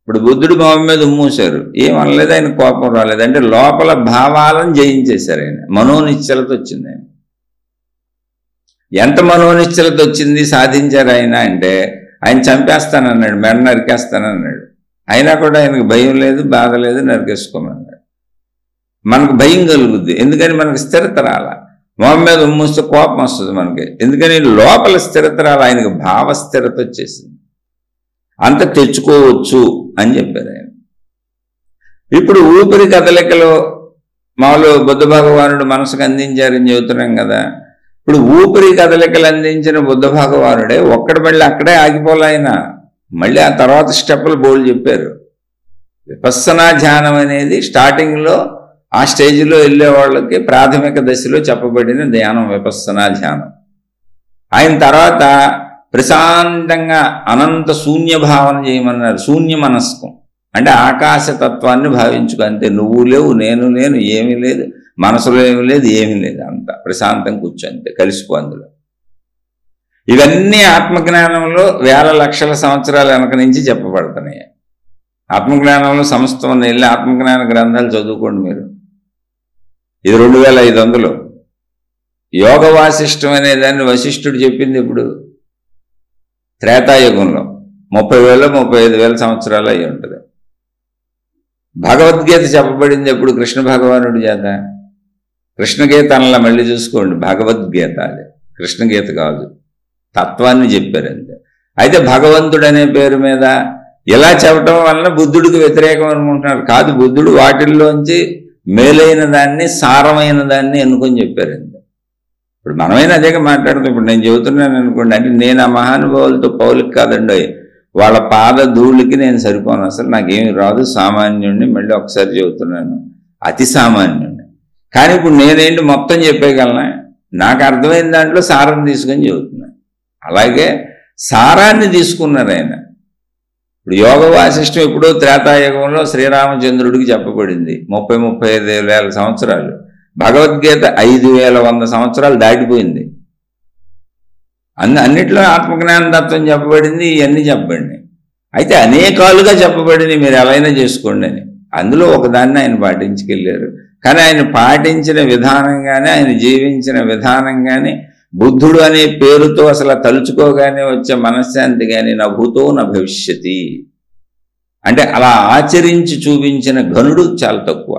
ఇప్పుడు బుద్ధుడు మొహం మీద ఉమ్మూశారు, ఏమనలేదు, ఆయన కోపం రాలేదు. అంటే లోపల భావాలను జయించేశారు ఆయన. మనోనిశ్చలత వచ్చింది ఆయన. ఎంత మనోనిశ్చలత వచ్చింది, సాధించారు ఆయన అంటే ఆయన చంపేస్తానన్నాడు, మెడ నరికేస్తానన్నాడు. అయినా కూడా ఆయనకు భయం లేదు, బాధ లేదు, నరికేసుకోమన్నాడు. మనకు భయం కలుగుద్ది, ఎందుకని మనకు స్థిరత రాల. మొహం మీద ఉమ్మూస్తే కోపం వస్తుంది మనకి, ఎందుకని లోపల స్థిరత రాల. ఆయనకు భావ స్థిరత వచ్చేసింది. అంత తెచ్చుకోవచ్చు అని చెప్పారు ఆయన. ఇప్పుడు ఊపిరి కదలికలో మామూలు బుద్ధ భగవానుడు మనసుకు అందించారని చెబుతున్నాం కదా. ఇప్పుడు ఊపిరి కదలికలు అందించిన బుద్ధ భగవానుడే ఒక్కడి మళ్ళీ అక్కడే ఆగిపోలే ఆయన. మళ్ళీ ఆ తర్వాత స్టెప్పులు బోల్డ్ చెప్పారు. విపස්සనా ధ్యానం అనేది స్టార్టింగ్లో ఆ స్టేజ్లో వెళ్ళే వాళ్ళకి ప్రాథమిక దశలో చెప్పబడిన ధ్యానం విపස්සనా ధ్యానం. ఆయన తర్వాత ప్రశాంతంగా అనంత శూన్య భావన చేయమన్నారు. శూన్య మనస్కం అంటే ఆకాశతత్వాన్ని భావించుకో, అంతే. నువ్వు లేవు, నేను లేను, ఏమీ లేదు, మనసులో ఏమి లేదు, ఏమీ లేదు, అంత ప్రశాంతం కూర్చో, అంతే, కలిసిపో అందులో. ఇవన్నీ ఆత్మజ్ఞానంలో వేల లక్షల సంవత్సరాల వెనక నుంచి చెప్పబడుతున్నాయి. ఆత్మజ్ఞానంలో సమస్తం వెళ్ళి ఆత్మజ్ఞాన గ్రంథాలు చదువుకోండి మీరు. ఇది 2500. యోగ వాసిష్టం అనే దాన్ని వశిష్ఠుడు చెప్పింది ఇప్పుడు త్రేతాయుగంలో 30,000 35,000 సంవత్సరాలు అయి ఉంటుంది. భగవద్గీత చెప్పబడింది ఎప్పుడు? కృష్ణ భగవానుడి చేత. కృష్ణగీత అనలా, మళ్ళీ చూసుకోండి, భగవద్గీత. అది కృష్ణగీత కాదు, తత్వాన్ని చెప్పారు అంతే. అయితే భగవంతుడు అనే పేరు మీద ఇలా చెప్పటం వలన బుద్ధుడికి వ్యతిరేకం అనుకుంటున్నారు. కాదు, బుద్ధుడు వాటిల్లోంచి మేలైన దాన్ని, సారమైన దాన్ని ఎన్నుకొని చెప్పారు అంతే. ఇప్పుడు మనమైనా అదేగా మాట్లాడుతాం. ఇప్పుడు నేను చెబుతున్నాను అనుకోండి, అంటే నేను ఆ మహానుభావులతో పౌలికి కాదండి, వాళ్ళ పాద ధూళికి నేను సరిపోను, అసలు నాకేమి రాదు, సామాన్యుడిని. మళ్ళీ ఒకసారి చెబుతున్నాను, అతి సామాన్యుడిని. కానీ ఇప్పుడు నేనేంటి మొత్తం చెప్పేయగలనా? నాకు అర్థమైన దాంట్లో సారం తీసుకొని చెబుతున్నాను. అలాగే సారాన్ని తీసుకున్నారు ఆయన. ఇప్పుడు యోగ వాసిష్టం ఎప్పుడో త్రేతాయుగంలో శ్రీరామచంద్రుడికి చెప్పబడింది, 30-35,000 సంవత్సరాలు. భగవద్గీత 5,100 సంవత్సరాలు దాటిపోయింది. అన్నిట్లో ఆత్మజ్ఞాన తత్వం చెప్పబడింది, ఇవన్నీ చెప్పబడినాయి. అయితే అనేకాలుగా చెప్పబడింది, మీరు ఎలా చేసుకోండి అని. అందులో ఒకదాన్ని ఆయన పాటించుకెళ్ళారు. కానీ ఆయన పాటించిన విధానంగానే, ఆయన జీవించిన విధానంగానే, బుద్ధుడు అనే పేరుతో అసలు తలుచుకోగానే వచ్చే మనశ్శాంతి కానీ నా భూతో నా భవిష్యతి అంటే అలా ఆచరించి చూపించిన ఘనుడు చాలా తక్కువ.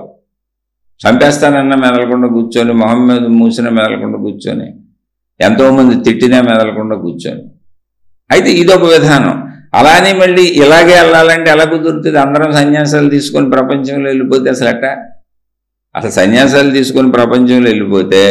చంపేస్తానన్నా మెదలకుండా కూర్చొని, మొహం మీద మూసినా మెదలకుండా కూర్చొని, ఎంతోమంది తిట్టినా మెదలకుండా కూర్చొని. అయితే ఇదొక విధానం. అలానే మళ్ళీ ఇలాగే వెళ్ళాలంటే ఎలా కుదురుతుంది? అందరం సన్యాసాలు తీసుకొని ప్రపంచంలో వెళ్ళిపోతే అసలు సన్యాసాలు తీసుకొని ప్రపంచంలో వెళ్ళిపోతే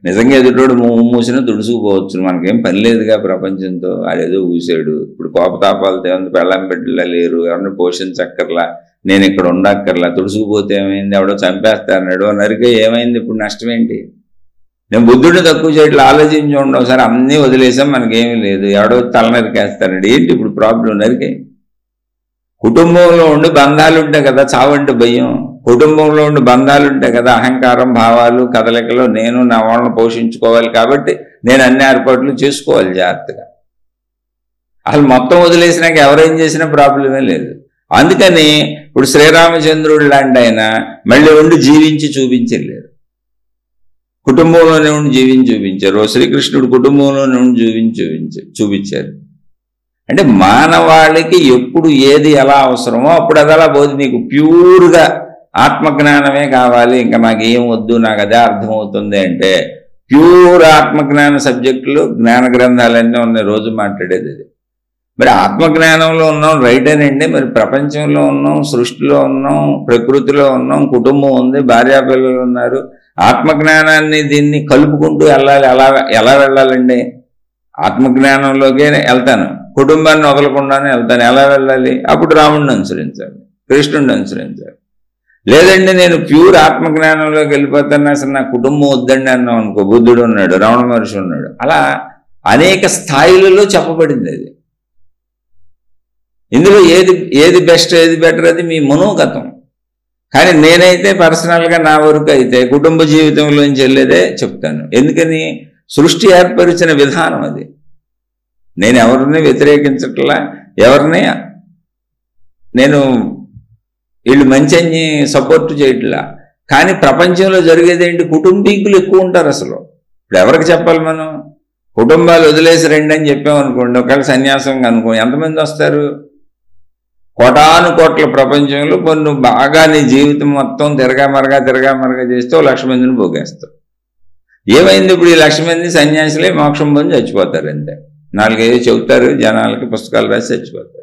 నిజంగా ఎదుటోడు మూసినా తుడుచుకుపోవచ్చు. మనకేం పని లేదుగా ప్రపంచంతో. ఆడేదో ఊసాడు. ఇప్పుడు కోపతాపాలతో ఏముంది, పెళ్ళాం బిడ్డలా లేరు, ఎవరిని పోషించక్కర్లా, నేను ఇక్కడ ఉండక్కర్లా, తుడుచుకుపోతే ఏమైంది, ఎవడో చంపేస్తాడు, నరికే ఏమైంది, ఇప్పుడు నష్టం ఏంటి? నేను బుద్ధుడిని తక్కువ చేయట్లు ఆలోచించి ఉండవు సార్, అన్నీ వదిలేసాం, మనకేమీ లేదు, ఎవడో తల నరికేస్తాడు, ఏంటి ఇప్పుడు ప్రాబ్లం? నరికే. కుటుంబంలో ఉండి బంధాలు ఉంటాయి కదా చావంటే భయం, కుటుంబంలో ఉండి బంధాలు ఉంటాయి కదా అహంకారం, భావాలు, కదలికలు, నేను నా వాళ్ళని పోషించుకోవాలి కాబట్టి నేను అన్ని ఏర్పాట్లు చేసుకోవాలి జాగ్రత్తగా. అసలు మొత్తం వదిలేసినాక ఎవరేం చేసినా ప్రాబ్లమే లేదు. అందుకని ఇప్పుడు శ్రీరామచంద్రుడు లాంటి ఆయన మళ్ళీ ఉండి జీవించి చూపించలేరు, కుటుంబంలోనే ఉండి జీవించి చూపించారు. శ్రీకృష్ణుడు కుటుంబంలోనే ఉండి జీవించి చూపించారు. అంటే మానవాళికి ఎప్పుడు ఏది ఎలా అవసరమో అప్పుడు అది అలా పోదు. నీకు ప్యూర్గా ఆత్మజ్ఞానమే కావాలి, ఇంకా నాకేం వద్దు, నాకు అదే అర్థమవుతుంది అంటే ప్యూర్ ఆత్మజ్ఞాన సబ్జెక్టులు జ్ఞాన గ్రంథాలన్నీ ఉన్నాయి, రోజు మాట్లాడేది అది. మరి ఆత్మజ్ఞానంలో ఉన్నాం రైటేనండి, మరి ప్రపంచంలో ఉన్నాం, సృష్టిలో ఉన్నాం, ప్రకృతిలో ఉన్నాం, కుటుంబం ఉంది, భార్యాపిల్లలు ఉన్నారు. ఆత్మజ్ఞానాన్ని దీన్ని కలుపుకుంటూ వెళ్ళాలి. ఎలా వెళ్ళాలండి? ఆత్మజ్ఞానంలోకే వెళ్తాను, కుటుంబాన్ని వదలకుండానే వెళ్తాను. ఎలా వెళ్ళాలి? అప్పుడు రాముడిని అనుసరించాలి, కృష్ణుడిని అనుసరించాలి. లేదండి నేను ప్యూర్ ఆత్మజ్ఞానంలోకి వెళ్ళిపోతాను, అసలు నా కుటుంబం వద్దండి అన్నాం అనుకో, బుద్ధుడు ఉన్నాడు, రమణ మహర్షి ఉన్నాడు, అలా అనేక స్థాయిలలో చెప్పబడింది అది. ఇందులో ఏది బెస్ట్ ఏది బెటర్ అది మీ మనోగతం. కానీ నేనైతే పర్సనల్గా నా వరకు అయితే కుటుంబ జీవితంలోంచి వెళ్ళేదే చెప్తాను. ఎందుకని? సృష్టి ఏర్పరిచిన విధానం అది. నేను ఎవరిని వ్యతిరేకించట్లా, ఎవరిని నేను వీళ్ళు మంచి అని సపోర్ట్ చేయట్లా. కానీ ప్రపంచంలో జరిగేది ఏంటి? కుటుంబీకులు ఎక్కువ ఉంటారు. అసలు ఇప్పుడు ఎవరికి చెప్పాలి మనం? కుటుంబాలు వదిలేసి రండి అని చెప్పామనుకోండి, ఒకవేళ సన్యాసం అనుకోండి, ఎంతమంది వస్తారు? కోటాను కోట్ల ప్రపంచంలో కొన్ని బాగా నీ జీవితం మొత్తం తిరగామరగా చేస్తే 1,00,000 మందిని పోగేస్తావు. ఏమైంది ఇప్పుడు? ఈ 1,00,000 మంది సన్యాసులే మోక్షం పొంది చచ్చిపోతారు అంతే. 4-5 చెబుతారు, జనాలకి పుస్తకాలు రాసి చచ్చిపోతారు.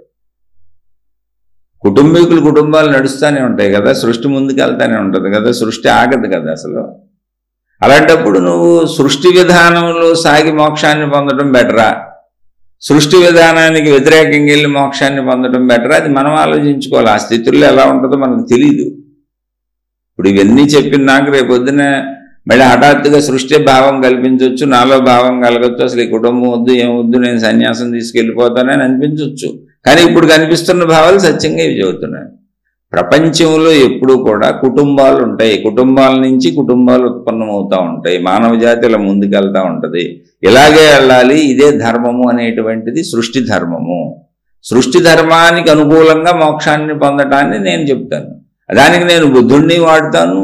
కుటుంబాలు నడుస్తూనే ఉంటాయి కదా, సృష్టి ముందుకు వెళ్తానే ఉంటుంది కదా, సృష్టి ఆగదు కదా అసలు. అలాంటప్పుడు నువ్వు సృష్టి విధానంలో సాగి మోక్షాన్ని పొందడం బెటరా, సృష్టి విధానానికి వ్యతిరేకంగా వెళ్ళి మోక్షాన్ని పొందడం బెటరా? అది మనం ఆలోచించుకోవాలి. ఆ స్థితుల్లో ఎలా ఉంటుందో మనకు తెలీదు. ఇప్పుడు ఇవన్నీ చెప్పిన నాకు రేపొద్దున మళ్ళీ హఠాత్తుగా సృష్టి భావం కల్పించవచ్చు, నాలో భావం కలగచ్చు, అసలు ఈ కుటుంబం వద్దు, ఏమొద్దు, నేను సన్యాసం తీసుకెళ్ళిపోతానని అనిపించవచ్చు. కానీ ఇప్పుడు కనిపిస్తున్న భావాలు సత్యంగా ఇవి చెబుతున్నాను. ప్రపంచంలో ఎప్పుడూ కూడా కుటుంబాలు ఉంటాయి, కుటుంబాల నుంచి కుటుంబాలు ఉత్పన్నమవుతూ ఉంటాయి, మానవ జాతి ఇలా ముందుకెళ్తూ ఉంటుంది. ఇలాగే వెళ్ళాలి, ఇదే ధర్మము అనేటువంటిది సృష్టి ధర్మము. సృష్టి ధర్మానికి అనుకూలంగా మోక్షాన్ని పొందటాన్ని నేను చెప్తాను. దానికి నేను బుద్ధుడిని వాడతాను,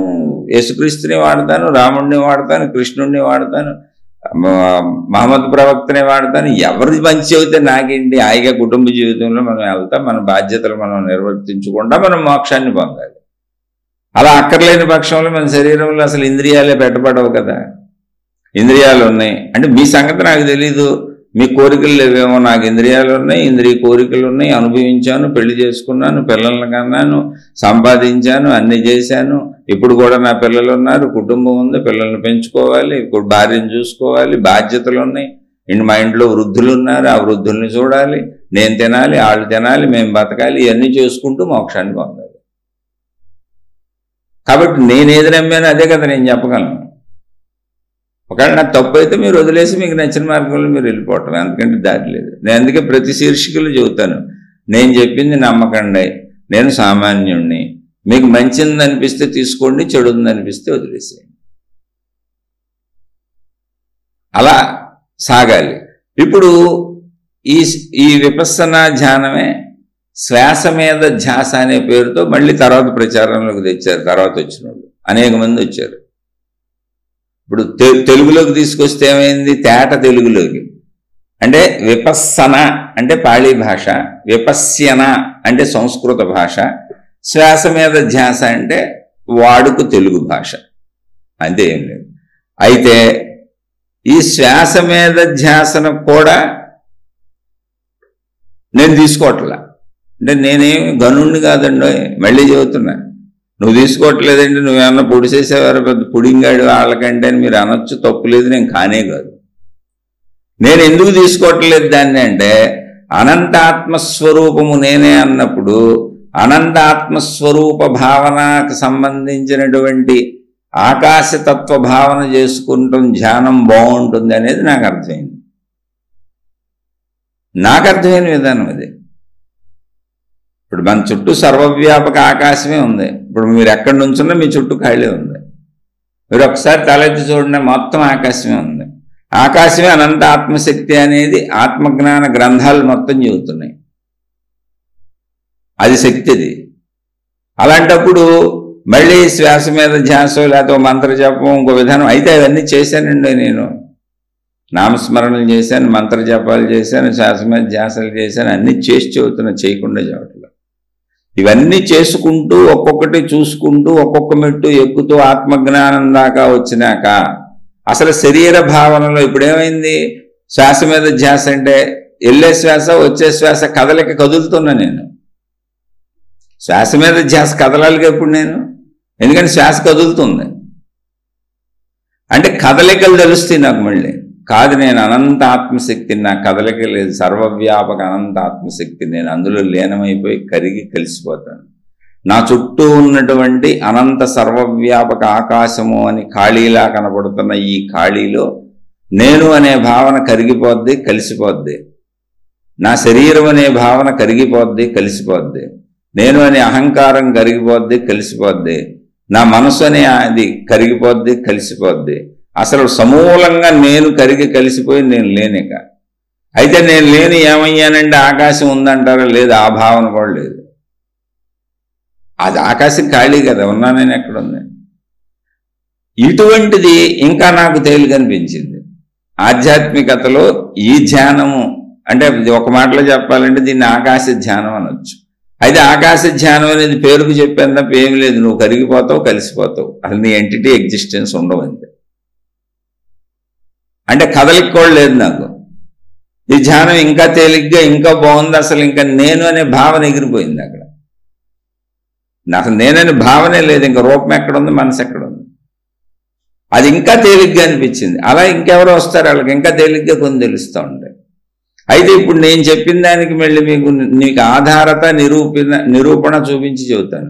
యేసుక్రీస్తుని వాడతాను, రాముడిని వాడతాను, కృష్ణుడిని వాడతాను, మహమ్మద్ ప్రవక్తని వాడతాను. ఎవరి మంచి అయితే నాకేంటి? హాయిగా కుటుంబ జీవితంలో మనం వెళ్తాం, మన బాధ్యతలు మనం నిర్వర్తించకుండా మనం మోక్షాన్ని పొందాలి. అలా అక్కర్లేని పక్షంలో మన శరీరంలో అసలు ఇంద్రియాలే పెట్టబడవు కదా. ఇంద్రియాలు ఉన్నాయి అంటే మీ సంగతి నాకు తెలీదు, మీ కోరికలు లేవేమో. నాకు ఇంద్రియాలు ఉన్నాయి, ఇంద్రియ కోరికలు ఉన్నాయి, అనుభవించాను, పెళ్లి చేసుకున్నాను, పిల్లల్ని కన్నాను, సంపాదించాను, అన్ని చేశాను. ఇప్పుడు కూడా నా పిల్లలు ఉన్నారు, కుటుంబం ఉంది, పిల్లల్ని పెంచుకోవాలి, ఇప్పుడు భార్యను చూసుకోవాలి, బాధ్యతలు ఉన్నాయి. మా ఇంట్లో వృద్ధులు ఉన్నారు, ఆ వృద్ధుల్ని చూడాలి, నేను తినాలి, వాళ్ళు తినాలి, మేము బతకాలి. ఇవన్నీ చేసుకుంటూ మోక్షాన్ని పొందాలి. కాబట్టి నేను ఏది నమ్మానో అదే కదా నేను చెప్పగలను. ఒకవేళ నాకు తప్పు అయితే మీరు వదిలేసి మీకు నచ్చిన మార్గంలో మీరు వెళ్ళిపోవటం, ఎందుకంటే దారి లేదు. నేను అందుకే ప్రతి శీర్షికలు చెబుతాను, నేను చెప్పింది నమ్మకండి, నేను సామాన్యుణ్ణి, మీకు మంచిది అనిపిస్తే తీసుకోండి, చెడు అనిపిస్తే వదిలేసేయండి. అలా సాగాలి. ఇప్పుడు ఈ విపස්සనా ధ్యానమే శ్వాస మీద ధ్యాస అనే పేరుతో మళ్ళీ తర్వాత ప్రచారంలోకి తెచ్చారు. తర్వాత వచ్చిన వాళ్ళు అనేక మంది వచ్చారు. ఇప్పుడు తెలుగులోకి తీసుకొస్తే ఏమైంది? తేట తెలుగులోకి. అంటే విపස්සన అంటే పాళీ భాష, విపశ్యన అంటే సంస్కృత భాష, శ్వాస మీద ధ్యాస అంటే వాడుక తెలుగు భాష. అంతే, ఏం లేదు. అయితే ఈ శ్వాస మీద ధ్యాసను కూడా నేను తీసుకోవట్లా. అంటే నేనేం గనుణ్ణి కాదండి, మళ్ళీ చెబుతున్నా. నువ్వు తీసుకోవట్లేదండి, నువ్వేమన్నా పొడి చేసేవారు, పెద్ద పుడింగాడు వాళ్ళకంటే అని మీరు అనొచ్చు, తప్పులేదు, నేను కానే కాదు. నేను ఎందుకు తీసుకోవట్లేదు దాన్ని అంటే అనంతాత్మస్వరూపము నేనే అన్నప్పుడు అనంత ఆత్మస్వరూప భావనకు సంబంధించినటువంటి ఆకాశతత్వ భావన చేసుకుంటాం ధ్యానం బాగుంటుంది అనేది నాకు అర్థమైంది. నాకు అర్థమైన విధానం అది. ఇప్పుడు మన చుట్టూ సర్వవ్యాపక ఆకాశమే ఉంది. ఇప్పుడు మీరు ఎక్కడి నుంచున్నా మీ చుట్టూ ఖాళీ ఉంది. మీరు ఒకసారి తలెత్తి చూడండి, మొత్తం ఆకాశమే ఉంది. ఆకాశమే అనంత ఆత్మశక్తి అనేది ఆత్మజ్ఞాన గ్రంథాలు మొత్తం చెబుతున్నాయి. అది శక్తిది. అలాంటప్పుడు మళ్ళీ శ్వాస మీద ధ్యాస లేకపోతే మంత్ర జపం ఇంకో విధానం అయితే అవన్నీ చేశానండి. నేను నామస్మరణలు చేశాను, మంత్ర జపాలు చేశాను, శ్వాస మీద ధ్యాసలు చేశాను, అన్నీ చేసి చెబుతున్నా, చేయకుండా చెప్పట్లేదు. ఇవన్నీ చేసుకుంటూ ఒక్కొక్కటి చూసుకుంటూ ఒక్కొక్క మెట్టు ఎక్కుతూ ఆత్మజ్ఞానం దాకా వచ్చినాక అసలు శరీర భావనలో ఇప్పుడేమైంది, శ్వాస మీద ధ్యాస అంటే వెళ్ళే శ్వాస వచ్చే శ్వాస కదలిక కదులుతున్నా నేను. శ్వాస మీద ధ్యాస కదలాలిగా ఇప్పుడు నేను, ఎందుకంటే శ్వాస కదులుతుంది అంటే కదలికలు తెలుస్తాయి నాకు. మళ్ళీ కాదు, నేను అనంత ఆత్మశక్తిని, నాకు కదలిక లేదు, సర్వవ్యాపక అనంత ఆత్మశక్తి, నేను అందులో లీనమైపోయి కరిగి కలిసిపోతాను. నా చుట్టూ ఉన్నటువంటి అనంత సర్వవ్యాపక ఆకాశము అని ఖాళీలా కనపడుతున్న ఈ ఖాళీలో నేను అనే భావన కరిగిపోద్ది, కలిసిపోద్ది. నా శరీరం అనే భావన కరిగిపోద్ది, కలిసిపోద్ది. నేను అనే అహంకారం కరిగిపోద్ది, కలిసిపోద్ది. నా మనసు అనే అది కరిగిపోద్ది, కలిసిపోద్ది. అసలు సమూలంగా నేను కరిగి కలిసిపోయి నేను లేనిక. అయితే నేను లేని ఏమయ్యానంటే ఆకాశం ఉందంటారా? లేదు, ఆ భావన కూడా లేదు. అది ఆకాశం ఖాళీ కదా, ఉన్నా నేను ఎక్కడుంది. ఇటువంటిది ఇంకా నాకు తేలికనిపించింది ఆధ్యాత్మికతలో. ఈ ధ్యానము అంటే ఒక మాటలో చెప్పాలంటే దీన్ని ఆకాశ ధ్యానం అనొచ్చు. అయితే ఆకాశ ధ్యానం అనేది పేరుకు చెప్పేంత తప్ప ఏమి లేదు. నువ్వు కరిగిపోతావు, కలిసిపోతావు, అసలు నీ ఎంటిటీ ఎగ్జిస్టెన్స్ ఉండవు అంతే. అంటే కదలిక కూడా లేదు నాకు. ఈ ధ్యానం ఇంకా తేలిగ్గా ఇంకా బాగుంది. అసలు ఇంకా నేను అనే భావన ఎగిరిపోయింది అక్కడ. అసలు నేననే భావనే లేదు. ఇంకా రూపం ఎక్కడుంది, మనసు ఎక్కడుంది, అది ఇంకా తేలిగ్గా అనిపించింది. అలా ఇంకెవరో వస్తారు, వాళ్ళకి ఇంకా తేలిగ్గా కొన్ని తెలుస్తూ ఉంటాయి. అయితే ఇప్పుడు నేను చెప్పిన దానికి మళ్ళీ నీకు ఆధారత నిరూపణ చూపించి చెబుతాను.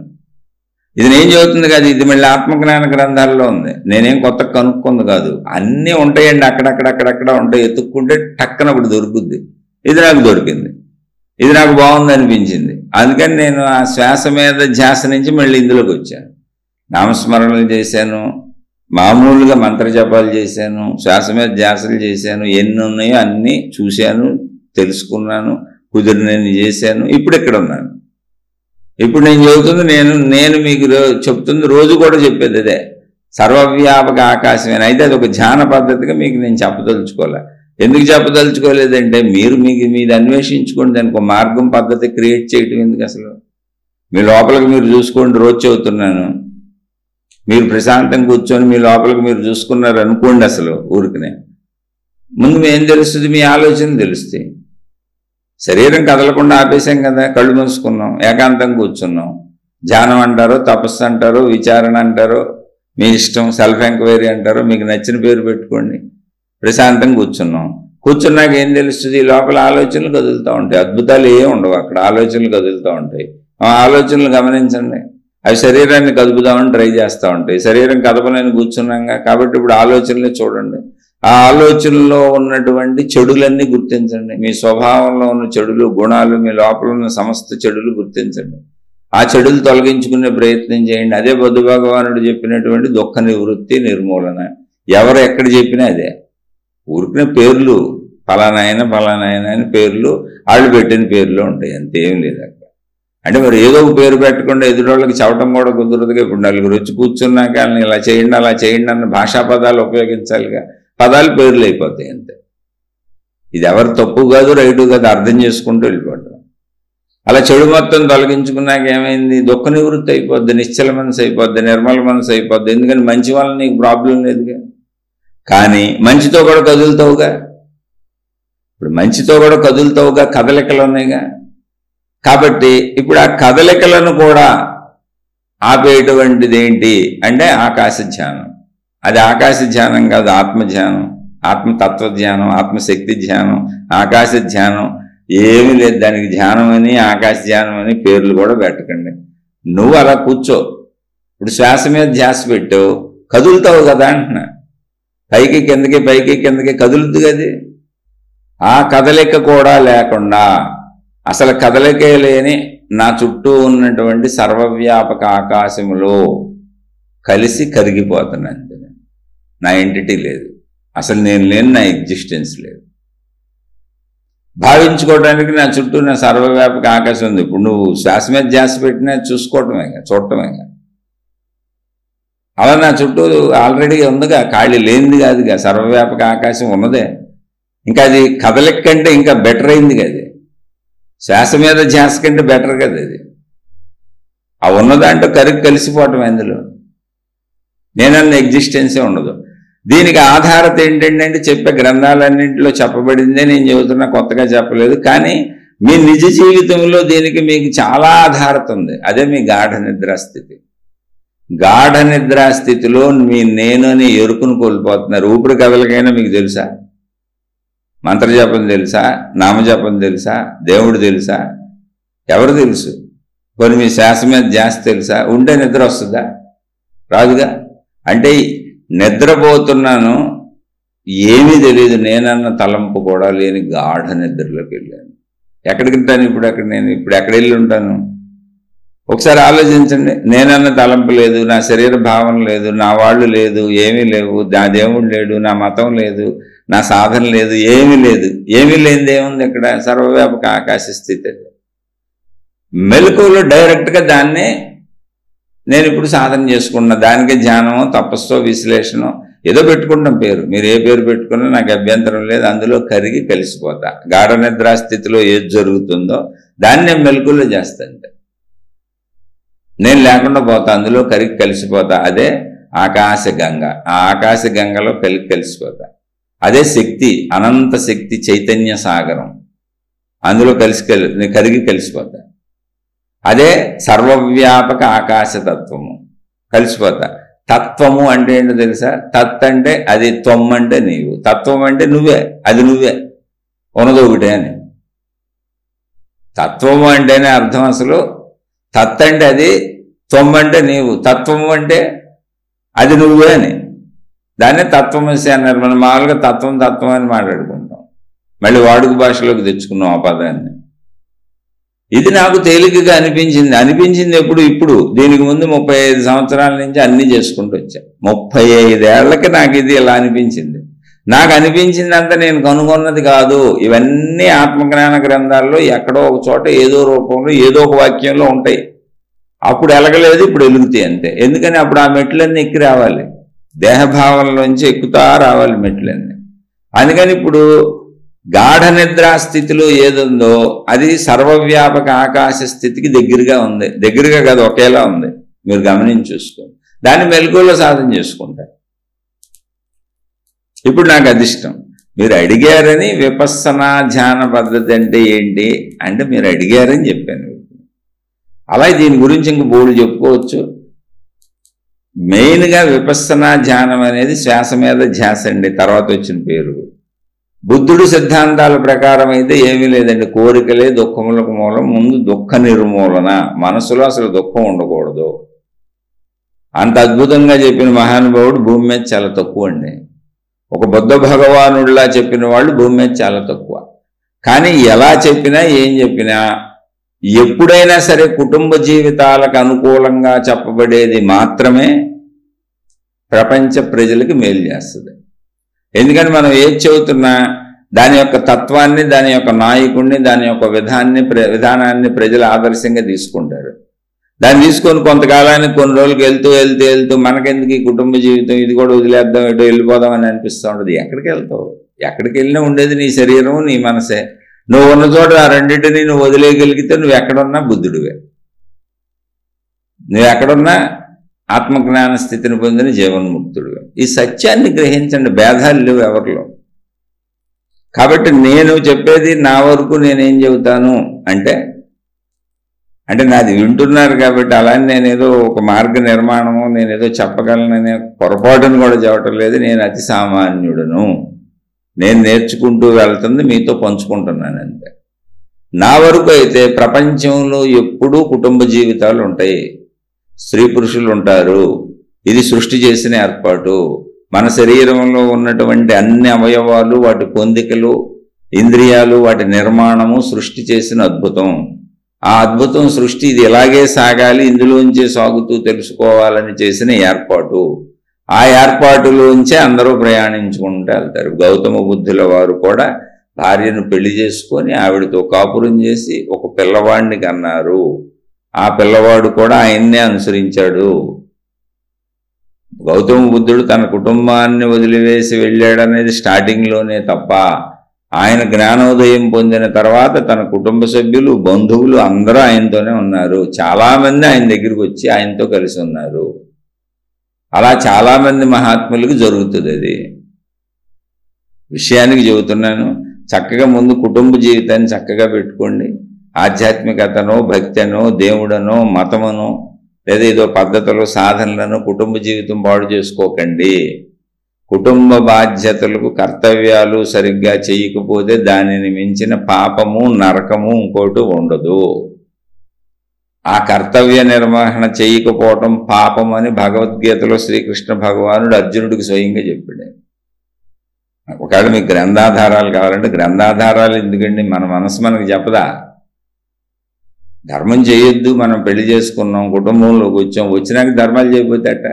ఇది నేను చెబుతుంది కాదు, ఇది మళ్ళీ ఆత్మజ్ఞాన గ్రంథాల్లో ఉంది. నేనేం కొత్త కనుక్కుంది కాదు, అన్నీ ఉంటాయండి, అక్కడక్కడ ఉంటాయి. ఎత్తుక్కుంటే టక్కన ఒకటి దొరుకుద్ది. ఇది నాకు దొరికింది, ఇది నాకు బాగుంది అనిపించింది. అందుకని నేను ఆ శ్వాస మీద ధ్యాస నుంచి మళ్ళీ ఇందులోకి వచ్చాను. నామస్మరణలు చేశాను, మామూలుగా మంత్రజపాలు చేశాను, శ్వాస మీద ధ్యాసలు చేశాను, ఎన్ని ఉన్నాయో అన్నీ చూశాను, తెలుసుకున్నాను, కుదిరినన్ని చేశాను. ఇప్పుడు ఇక్కడ ఉన్నాను. ఇప్పుడు నేను చెబుతుంది నేను మీకు చెప్తుంది, రోజు కూడా చెప్పేది అదే, సర్వవ్యాపక ఆకాశమేనా. అయితే అది ఒక ధ్యాన పద్ధతిగా మీకు నేను చెప్పదలుచుకోలే. ఎందుకు చెప్పదలుచుకోలేదంటే మీరు మీది అన్వేషించుకోండి, దానికి ఒక మార్గం పద్ధతి క్రియేట్ చేయటం ఎందుకు అసలు. మీ లోపలికి మీరు చూసుకోండి. రోజు చెబుతున్నాను, మీరు ప్రశాంతంగా కూర్చొని మీ లోపలికి మీరు చూసుకున్నారు అనుకోండి. అసలు ఊరికనే ముందు ఏం తెలుస్తుంది, మీ ఆలోచన తెలుస్తాయి. శరీరం కదలకుండా ఆపేసాం కదా, కళ్ళు మూసుకున్నాం, ఏకాంతం కూర్చున్నాం. ధ్యానం అంటారు, తపస్సు అంటారు, విచారణ అంటారు, మీ ఇష్టం, సెల్ఫ్ ఎంక్వైరీ అంటారు, మీకు నచ్చిన పేరు పెట్టుకోండి. ప్రశాంతంగా కూర్చున్నాం. కూర్చున్నాక ఏం తెలుస్తుంది, లోపల ఆలోచనలు కదులుతూ ఉంటాయి. అద్భుతాలు ఏమి ఉండవు అక్కడ, ఆలోచనలు కదులుతూ ఉంటాయి. ఆ ఆలోచనలు గమనించండి, అవి శరీరాన్ని కదుపుదామని ట్రై చేస్తూ ఉంటాయి. శరీరం కదపలేని కూర్చున్నాగా, కాబట్టి ఇప్పుడు ఆలోచనలే చూడండి. ఆ ఆలోచనలో ఉన్నటువంటి చెడులన్నీ గుర్తించండి. మీ స్వభావంలో ఉన్న చెడులు, గుణాలు, మీ లోపల ఉన్న సమస్త చెడులు గుర్తించండి. ఆ చెడులు తొలగించుకునే ప్రయత్నం చేయండి. అదే బుద్ధ భగవానుడు చెప్పినటువంటి దుఃఖ నివృత్తి, నిర్మూలన. ఎవరు ఎక్కడ చెప్పినా అదే. ఊరికిన పేర్లు ఫలానాయన అని పేర్లు వాళ్ళు పెట్టిన పేర్లు ఉంటాయి, అంతేం లేదు అక్కడ. అంటే మరి ఏదో ఒక పేరు పెట్టకుండా ఎదురోళ్ళకి చెప్పడం కూడా కుదరదుగా. ఇప్పుడు నలుగురు వచ్చి కూర్చున్నాక ఇలా చేయండి అలా చేయండి అన్న భాషా పదాలు ఉపయోగించాలిగా. పదాలు పేర్లు అయిపోతాయి అంతే. ఇది ఎవరు తప్పు కాదు, రైటు కాదు, అర్థం చేసుకుంటూ వెళ్ళిపోవటం. అలా చెడు మొత్తం తొలగించుకున్నాక ఏమైంది, దుఃఖ నివృత్తి అయిపోద్ది, నిశ్చల మనసు అయిపోద్ది, నిర్మల మనసు అయిపోద్ది. ఎందుకని మంచి వల్ల నీకు ప్రాబ్లం లేదుగా. కానీ మంచితో కూడా కదులుతావుగా, ఇప్పుడు మంచితో కూడా కదులుతావుగా, కదలికలు ఉన్నాయిగా. కాబట్టి ఇప్పుడు ఆ కదలికలను కూడా ఆపేటువంటిది ఏంటి అంటే ఆకాశ ధ్యానం. అది ఆకాశ ధ్యానం కాదు, ఆత్మ ధ్యానం, ఆత్మతత్వ ధ్యానం, ఆత్మశక్తి ధ్యానం, ఆకాశ ధ్యానం. ఏమీ లేదు. దానికి ధ్యానం అని ఆకాశ ధ్యానం అని పేర్లు కూడా పెట్టకండి. నువ్వు అలా కూర్చో. ఇప్పుడు శ్వాస మీద ధ్యాస పెట్టావు, కదులుతావు కదా అంటున్నా. పైకి కిందకి పైకి కిందకి కదులుద్దు కది. ఆ కదలిక కూడా లేకుండా అసలు కదలికే లేని నా చుట్టూ ఉన్నటువంటి సర్వవ్యాపక ఆకాశములో కలిసి కరిగిపోతున్నాను. నా ఎంటిటీ లేదు, అసలు నేను లేని, నా ఎగ్జిస్టెన్స్ లేదు. భావించుకోవడానికి నా చుట్టూ నా సర్వవ్యాపక ఆకాశం ఉంది. ఇప్పుడు నువ్వు శ్వాస మీద ధ్యాస పెట్టినా చూసుకోవటమేగా, చూడటమేగా. అలా నా చుట్టూ ఆల్రెడీ ఉందిగా, ఖాళీ లేనిది కాదుగా, సర్వవ్యాపక ఆకాశం ఉన్నదే. ఇంకా అది కదలిక కంటే ఇంకా బెటర్ అయింది కదా. శ్వాస మీద ధ్యాస కంటే బెటర్ కదా అది. ఆ ఉన్నదాంట్లో కలిసిపోవటం అందులో నేనన్న ఎగ్జిస్టెన్సే ఉండదు. దీనికి ఆధారత ఏంటంటే చెప్పే గ్రంథాలన్నింటిలో చెప్పబడిందే నేను చెబుతున్నా, కొత్తగా చెప్పలేదు. కానీ మీ నిజ జీవితంలో దీనికి మీకు చాలా ఆధారత ఉంది. అదే మీ గాఢ నిద్రాస్థితి. గాఢ నిద్రాస్థితిలో మీ నేను అని ఎరుకును కోల్పోతున్నారు. ఊపిరి కదలకైనా మీకు తెలుసా? మంత్రజపం తెలుసా? నామజపం తెలుసా? దేవుడు తెలుసా? ఎవరు తెలుసు? కొన్ని మీ శ్వాస మీద ధ్యాస తెలుసా? ఉంటే నిద్ర వస్తుందా? రాదుగా. అంటే నిద్రపోతున్నాను, ఏమీ తెలియదు, నేనన్న తలంపు కూడా లేని గాఢ నిద్రలోకి వెళ్ళాను. ఎక్కడికి వెళ్తాను ఇప్పుడు? నేను ఇప్పుడు ఎక్కడ వెళ్ళి ఉంటాను? ఒకసారి ఆలోచించండి. నేనన్న తలంపు లేదు, నా శరీర భావన లేదు, నా వాళ్ళు లేదు, ఏమీ లేవు, నా దేవుడు లేడు, నా మతం లేదు, నా సాధన లేదు, ఏమీ లేదు. ఏమీ లేనిది ఏముంది ఇక్కడ? సర్వవ్యాపక ఆకాశ స్థితి. మెలకువలో డైరెక్ట్గా దాన్నే నేను ఇప్పుడు సాధన చేసుకున్నా. దానికి ధ్యానమో తపస్సో విశ్లేషణో ఏదో పెట్టుకుంటాం పేరు. మీరు ఏ పేరు పెట్టుకున్నా నాకు అభ్యంతరం లేదు. అందులో కరిగి కలిసిపోతా. గాఢ నిద్రా స్థితిలో ఏది జరుగుతుందో దాన్ని నేను మెలకువలో చేస్తాను. నేను లేకుండా పోతా, అందులో కరిగి కలిసిపోతా. అదే ఆకాశ గంగ. ఆ ఆకాశ గంగలో కలిసిపోతా. అదే శక్తి, అనంత శక్తి, చైతన్య సాగరం. అందులో కరిగి కలిసిపోతా. అదే సర్వవ్యాపక ఆకాశతత్వము. కలిసిపోతా. తత్వము అంటే ఏంటో తెలుసా? తత్ అంటే అది, త్వం అంటే నీవు, తత్వం అంటే నువ్వే, అది నువ్వే, ఉన్నది ఒకటే అని. తత్వము అంటేనే అర్థం అసలు. తత్ అంటే అది, త్వం అంటే నీవు, తత్వము అంటే అది నువ్వే అని. దాన్నే తత్వమసి అన్నారు. మనం మామూలుగా తత్వం తత్వం అని మాట్లాడుకుంటాం, మళ్ళీ వాడుక భాషలోకి తెచ్చుకున్నాం ఆ పదాన్ని. ఇది నాకు తేలికగా అనిపించింది ఎప్పుడు? ఇప్పుడు. దీనికి ముందు 35 సంవత్సరాల నుంచి అన్నీ చేసుకుంటూ వచ్చా. 35 ఏళ్లకి నాకు ఇది ఇలా అనిపించింది. నాకు అనిపించిందంతా నేను కనుగొన్నది కాదు. ఇవన్నీ ఆత్మజ్ఞాన గ్రంథాల్లో ఎక్కడో ఒక చోట ఏదో రూపంలో ఏదో ఒక వాక్యంలో ఉంటాయి. అప్పుడు ఎలగలేదు, ఇప్పుడు ఎలుగుతాయి అంతే. ఎందుకని అప్పుడు ఆ మెట్లన్నీ ఎక్కి రావాలి, దేహభావంలోంచి ఎక్కుతా రావాలి మెట్లన్నీ. అందుకని ఇప్పుడు గాఢ నిద్రా స్థితిలో ఏదుందో అది సర్వవ్యాపక ఆకాశ స్థితికి దగ్గరగా ఉంది. దగ్గరగా కాదు, ఒకేలా ఉంది. మీరు గమనించి చూసుకోండి. దాన్ని మెలకువలో సాధన చేసుకుంటారు. ఇప్పుడు నాకు అది ఇష్టం. మీరు అడిగారని విపස්සనా ధ్యాన పద్ధతి అంటే ఏంటి అంటే మీరు అడిగారని చెప్పాను. అలా దీని గురించి ఇంక బోర్డు చెప్పుకోవచ్చు. మెయిన్గా విపස්සనా ధ్యానం అనేది శ్వాస మీద ధ్యాస అండి. తర్వాత వచ్చిన పేరు. బుద్ధుడు సిద్ధాంతాల ప్రకారం అయితే ఏమీ లేదండి. కోరికలే దుఃఖములకు మూలం. ముందు దుఃఖ నిర్మూలన. మనసులో అసలు దుఃఖం ఉండకూడదు. అంత అద్భుతంగా చెప్పిన మహానుభావుడు భూమి మీద చాలా తక్కువ అండి. ఒక బుద్ధ భగవానుడిలా చెప్పిన వాళ్ళు భూమి మీద చాలా తక్కువ. కానీ ఎలా చెప్పినా ఏం చెప్పినా ఎప్పుడైనా సరే కుటుంబ జీవితాలకు అనుకూలంగా చెప్పబడేది మాత్రమే ప్రపంచ ప్రజలకు మేలు చేస్తుంది. ఎందుకంటే మనం ఏది చెబుతున్నా దాని యొక్క తత్వాన్ని, దాని యొక్క నాయకుడిని, దాని యొక్క విధానాన్ని ప్రజలు ఆదర్శంగా తీసుకుంటారు. దాన్ని తీసుకొని కొంతకాలానికి కొన్ని రోజులకు వెళ్తూ మనకెందుకు ఈ కుటుంబ జీవితం, ఇది కూడా వదిలేద్దాం, ఎటో వెళ్ళిపోదాం అని అనిపిస్తూ ఉంటుంది. ఎక్కడికి వెళ్తావు? ఎక్కడికి వెళ్ళినా ఉండేది నీ శరీరం, నీ మనసే. నువ్వు ఉన్న చోట ఆ రెండింటినీ నువ్వు వదిలేయగలిగితే నువ్వు ఎక్కడున్నా బుద్ధుడివే. నువ్వు ఎక్కడున్నా ఆత్మజ్ఞాన స్థితిని పొందిన జీవన్ముక్తుడుగా. ఈ సత్యాన్ని గ్రహించండి. భేదాలు లేవు ఎవరిలో. కాబట్టి నేను చెప్పేది నా వరకు నేనేం చెబుతాను అంటే నాది వింటున్నారు కాబట్టి అలానే నేనేదో ఒక మార్గ నిర్మాణము నేనేదో చెప్పగలననే పొరపాటును కూడా చెప్పటం లేదు. నేను అతి సామాన్యుడును. నేను నేర్చుకుంటూ వెళ్తుంది మీతో పంచుకుంటున్నాను అంతే. నా వరకు అయితే ప్రపంచంలో ఎప్పుడూ కుటుంబ జీవితాలు ఉంటాయి, స్త్రీ పురుషులు ఉంటారు. ఇది సృష్టి చేసిన ఏర్పాటు. మన శరీరంలో ఉన్నటువంటి అన్ని అవయవాలు, వాటి పొందికలు, ఇంద్రియాలు, వాటి నిర్మాణము సృష్టి చేసిన అద్భుతం. ఆ అద్భుతం సృష్టి ఇది ఇలాగే సాగాలి, ఇందులోంచే సాగుతూ తెలుసుకోవాలని చేసిన ఏర్పాటు. ఆ ఏర్పాటులోంచే అందరూ ప్రయాణించుకుంటూ వెళ్తారు. గౌతమ బుద్ధుల వారు కూడా భార్యను పెళ్లి చేసుకొని ఆవిడతో కాపురం చేసి ఒక పిల్లవాడిని కన్నారు. ఆ పిల్లవాడు కూడా ఆయన్నే అనుసరించాడు. గౌతమ బుద్ధుడు తన కుటుంబాన్ని వదిలివేసి వెళ్ళాడనేది స్టార్టింగ్లోనే తప్ప, ఆయన జ్ఞానోదయం పొందిన తర్వాత తన కుటుంబ సభ్యులు, బంధువులు అందరూ ఆయనతోనే ఉన్నారు. చాలామంది ఆయన దగ్గరికి వచ్చి ఆయనతో కలిసి ఉన్నారు. అలా చాలామంది మహాత్ములకు జరుగుతుంది. అది విషయానికి చెబుతున్నాను. చక్కగా ముందు కుటుంబ జీవితాన్ని చక్కగా పెట్టుకోండి. ఆధ్యాత్మికతనో, భక్తనో, దేవుడనో, మతమనో, లేదా ఏదో పద్ధతులు, సాధనలను కుటుంబ జీవితం పాడు చేసుకోకండి. కుటుంబ బాధ్యతలకు కర్తవ్యాలు సరిగ్గా చేయకపోతే దానిని మించిన పాపము, నరకము ఇంకోటి ఉండదు. ఆ కర్తవ్య నిర్వహణ చేయకపోవటం పాపం అని భగవద్గీతలో శ్రీకృష్ణ భగవానుడు అర్జునుడికి స్వయంగా చెప్పాడు. ఒకవేళ మీకు గ్రంథాధారాలు కావాలంటే గ్రంథాధారాలు ఎందుకండి, మన మనసు మనకు చెప్పదా? ధర్మం చేయొద్దు, మనం పెళ్లి చేసుకున్నాం, కుటుంబంలోకి వచ్చాం, వచ్చినాక ధర్మాలు చేయకపోతే అట్ట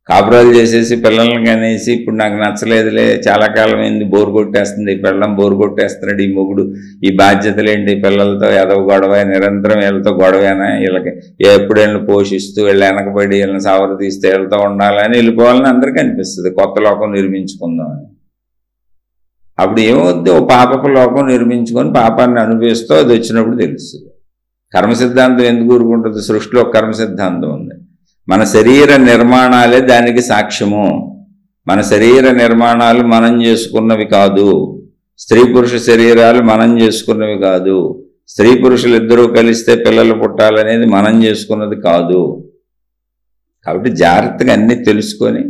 కాపురాలు చేసేసి పిల్లల్ని కనేసి ఇప్పుడు నాకు నచ్చలేదులే, చాలా కాలం అయింది, బోరు కొట్టేస్తుంది, ఈ పిల్లం బోరు కొట్టేస్తున్నాడు, ఈ మొగుడు, ఈ బాధ్యతలు ఏంటి, పిల్లలతో ఏదో గొడవ, నిరంతరం వీళ్ళతో గొడవేనా, వీళ్ళకి ఎప్పుడు వీళ్ళని పోషిస్తూ వీళ్ళు వెనకబడి వీళ్ళని సవర తీస్తే వీళ్ళతో ఉండాలని వెళ్ళిపోవాలని అందరికీ అనిపిస్తుంది. కొత్త లోకం నిర్మించుకుందామని. అప్పుడు ఏమవుద్ది, ఓ పాపపు లోకం నిర్మించుకొని పాపాన్ని అనుభవిస్తూ అది వచ్చినప్పుడు తెలుస్తుంది. కర్మ సిద్ధాంతం ఎందుకు ఊరుకుంటుంది? సృష్టిలో కర్మ సిద్ధాంతం ఉంది. మన శరీర నిర్మాణాలే దానికి సాక్ష్యము. మన శరీర నిర్మాణాలు మనం చేసుకున్నవి కాదు. స్త్రీ పురుష శరీరాలు మనం చేసుకున్నవి కాదు. స్త్రీ పురుషులు ఇద్దరూ కలిస్తే పిల్లలు పుట్టాలనేది మనం చేసుకున్నది కాదు. కాబట్టి జాగ్రత్తగా అన్నీ తెలుసుకొని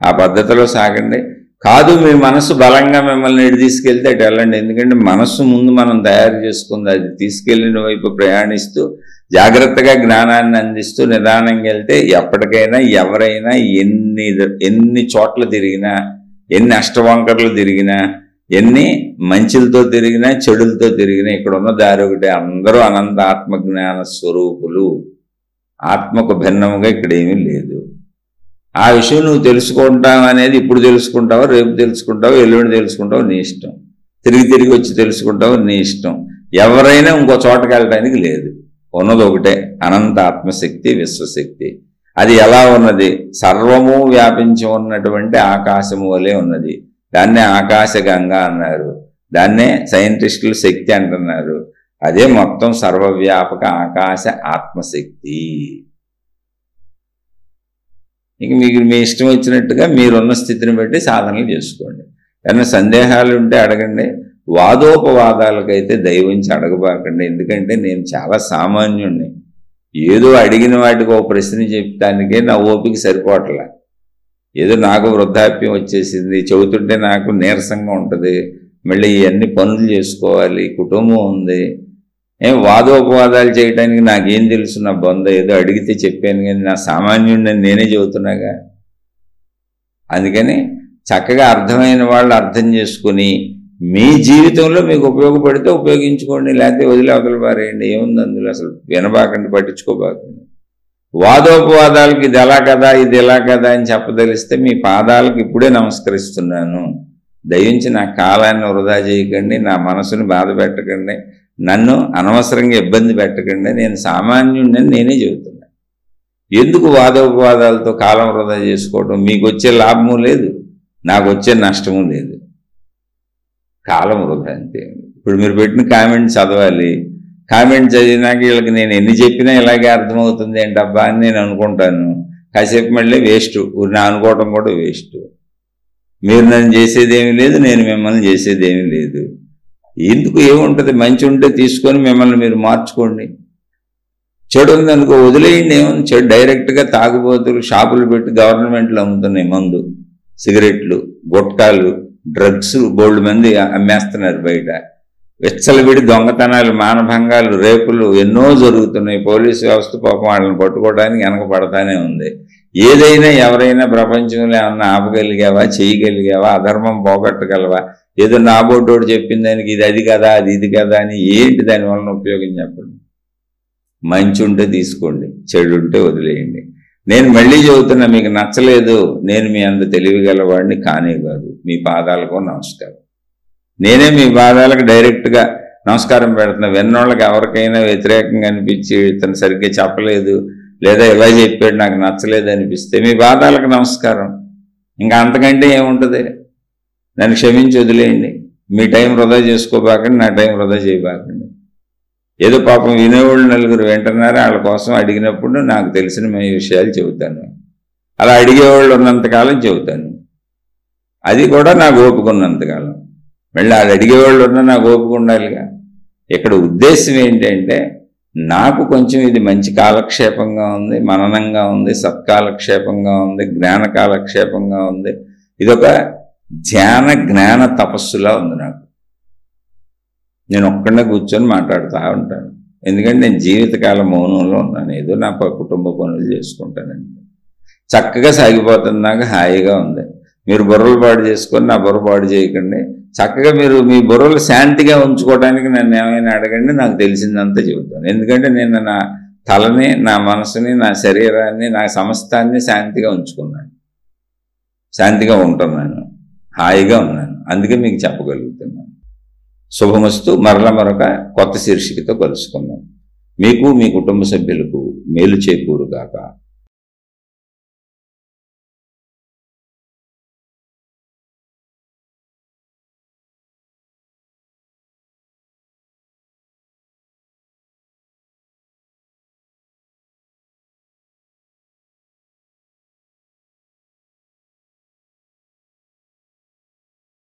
ఆ పద్ధతిలో సాగండి. కాదు మీ మనసు బలంగా మిమ్మల్ని ఎటు తీసుకెళ్తే అటు వెళ్ళండి. ఎందుకంటే మనస్సు ముందు మనం తయారు చేసుకుంది, అది తీసుకెళ్లిన వైపు ప్రయాణిస్తూ జాగ్రత్తగా జ్ఞానాన్ని అందిస్తూ నిదానంగా వెళ్తే ఎప్పటికైనా ఎవరైనా ఎన్ని చోట్ల తిరిగినా, ఎన్ని అష్టవంకర్లు తిరిగినా, ఎన్ని మంచులతో తిరిగినా, చెడులతో తిరిగినా ఇక్కడ ఉన్న దారి ఒకటే, అందరూ అనంత ఆత్మజ్ఞాన స్వరూపులు. ఆత్మకు భిన్నముగా ఇక్కడ ఏమీ లేదు. ఆ విషయం నువ్వు తెలుసుకుంటావు అనేది ఇప్పుడు తెలుసుకుంటావు, రేపు తెలుసుకుంటావు, ఎల్లుండి తెలుసుకుంటావు, నీ ఇష్టం. తిరిగి వచ్చి తెలుసుకుంటావు, నీ ఇష్టం. ఎవరైనా ఇంకో చోటకి వెళ్ళడానికి లేదు. ఉన్నది ఒకటే, అనంత ఆత్మశక్తి, విశ్వశక్తి. అది ఎలా ఉన్నది? సర్వము వ్యాపించి ఉన్నటువంటి ఆకాశము వలె ఉన్నది. దాన్నే ఆకాశగంగా అన్నారు. దాన్నే సైంటిస్టులు శక్తి అంటున్నారు. అదే మొత్తం సర్వవ్యాపక ఆకాశ ఆత్మశక్తి. ఇంక మీకు మీ ఇష్టం వచ్చినట్టుగా మీరున్న స్థితిని బట్టి సాధనలు చేసుకోండి. ఏమైనా సందేహాలు ఉంటే అడగండి. వాదోపవాదాలకైతే దయవుంచి అడగబాకండి. ఎందుకంటే నేను చాలా సామాన్యుణ్ణి. ఏదో అడిగిన వాటికి ఓ ప్రశ్న చెప్పడానికే నా ఓపిక సరిపోవట్లే. ఏదో నాకు వృద్ధాప్యం వచ్చేసింది, చెబుతుంటే నాకు నీరసంగా ఉంటుంది, మళ్ళీ ఇవన్నీ పనులు చేసుకోవాలి, కుటుంబం ఉంది, వాదోపవాదాలు చేయడానికి నాకేం తెలుసు, నా బొంద ఏదో అడిగితే చెప్పాను కానీ నా సామాన్యుడిని నేనే చెబుతున్నాగా. అందుకని చక్కగా అర్థమైన వాళ్ళు అర్థం చేసుకుని మీ జీవితంలో మీకు ఉపయోగపడితే ఉపయోగించుకోండి, లేకపోతే వదిలి పారేయండి. ఏముంది అందులో? అసలు వినబాకండి, పట్టించుకోబాకండి. వాదోపవాదాలకు ఇది ఎలా కదా, ఇది ఎలా కదా అని చెప్పదలిస్తే మీ పాదాలకు ఇప్పుడే నమస్కరిస్తున్నాను. దయించి నా కాలాన్ని వృధా చేయకండి, నా మనసుని బాధ పెట్టకండి, నన్ను అనవసరంగా ఇబ్బంది పెట్టకండి. నేను సామాన్యుడిని నేనే చెబుతున్నాను. ఎందుకు వాదోపవాదాలతో కాలం వృధా చేసుకోవడం? మీకు వచ్చే లాభము లేదు, నాకు వచ్చే నష్టము లేదు. కాలం వృధా అంతే. ఇప్పుడు మీరు పెట్టిన కామెంట్ చదవాలి, కామెంట్ చదివినాక వీళ్ళకి నేను ఎన్ని చెప్పినా ఇలాగే అర్థమవుతుంది ఏంటబ్బా అని నేను అనుకుంటాను. కాసేపు మళ్ళీ వేస్ట్, నా అనుకోవటం కూడా వేస్ట్. మీరు నన్ను చేసేదేమీ లేదు, నేను మిమ్మల్ని చేసేదేమీ లేదు. ఎందుకు? ఏముంటుంది? మంచి ఉంటే తీసుకొని మిమ్మల్ని మీరు మార్చుకోండి. చెడు ఉందనుకో వదిలేయండి. ఏముంది? చెడు డైరెక్ట్గా తాగుబోతులు షాపులు పెట్టి గవర్నమెంట్లు అమ్ముతున్నాయి మందు, సిగరెట్లు, గుట్కాలు, డ్రగ్స్ బోల్డ్ మంది అమ్మేస్తున్నారు బయట. విచ్చలవిడి దొంగతనాలు, మానభంగాలు, రేపులు ఎన్నో జరుగుతున్నాయి. పోలీసు వ్యవస్థ పాపం వాళ్ళని పట్టుకోవడానికి వెనకపడతానే ఉంది. ఏదైనా ఎవరైనా ప్రపంచంలో ఏమన్నా ఆపగలిగావా, చేయగలిగావా, అధర్మం పోగొట్టగలవా? ఏదో నాబోటోడు చెప్పిన దానికి ఇది అది కదా, అది ఇది కదా అని ఏంటి దానివల్ల ఉపయోగం చెప్పండి? మంచి ఉంటే తీసుకోండి, చెడు ఉంటే వదిలేయండి. నేను మళ్ళీ చెబుతున్నా, మీకు నచ్చలేదు, నేను మీ అంత తెలివిగలవాడిని కానే కాదు. మీ పాదాలకు నమస్కారం. నేనే మీ పాదాలకు డైరెక్ట్గా నమస్కారం పెడుతున్నా. విన్నోళ్ళకి ఎవరికైనా వ్యతిరేకంగా అనిపించి ఇతను సరిగ్గా చెప్పలేదు, లేదా ఇలా చెప్పాడు నాకు నచ్చలేదు అనిపిస్తే మీ పాదాలకు నమస్కారం. ఇంకా అంతకంటే ఏముంటుంది? నన్ను క్షమించి వదిలేయండి. మీ టైం వృధా చేసుకోబాకండి, నా టైం వృధా చేయబాకండి. ఏదో పాపం వినేవాళ్ళు నలుగురు వింటున్నారు, వాళ్ళ కోసం అడిగినప్పుడు నాకు తెలిసిన విషయాలు చెబుతాను. అలా అడిగేవాళ్ళు ఉన్నంతకాలం చెబుతాను. అది కూడా నాకు ఓపుకున్నంతకాలం. మళ్ళీ వాళ్ళు అడిగేవాళ్ళు ఉన్నా నాకు ఓపిక ఉండాలిగా. ఇక్కడ ఉద్దేశం ఏంటంటే, నాకు కొంచెం ఇది మంచి కాలక్షేపంగా ఉంది, మననంగా ఉంది, సత్కాలక్షేపంగా ఉంది, జ్ఞాన కాలక్షేపంగా ఉంది. ఇదొక ధ్యాన జ్ఞాన తపస్సులా ఉంది నాకు. నేను ఒక్కడే కూర్చొని మాట్లాడుతూ ఉంటాను. ఎందుకంటే నేను జీవితకాల మౌనంలో ఉన్నాను. ఏదో నా కుటుంబ పనులు చేసుకుంటానండి. చక్కగా సాగిపోతుంది, నాకు హాయిగా ఉంది. మీరు బుర్రలు పాడు చేసుకొని నా బుర్ర పాడు చేయకండి. చక్కగా మీరు మీ బుర్రలు శాంతిగా ఉంచుకోవడానికి నన్ను ఏమైనా అడగండి, నాకు తెలిసిందంతా చెబుతాను. ఎందుకంటే నేను నా తలని, నా మనసుని, నా శరీరాన్ని, నా సమస్తాన్ని శాంతిగా ఉంచుకున్నాను. శాంతిగా ఉంటున్నాను, హాయిగా ఉన్నాను. అందుకే మీకు చెప్పగలుగుతున్నాను. శుభమస్తు. మరొక కొత్త శీర్షికతో కలుసుకున్నాం. మీకు, మీ కుటుంబ సభ్యులకు మేలు చేకూరుగాక.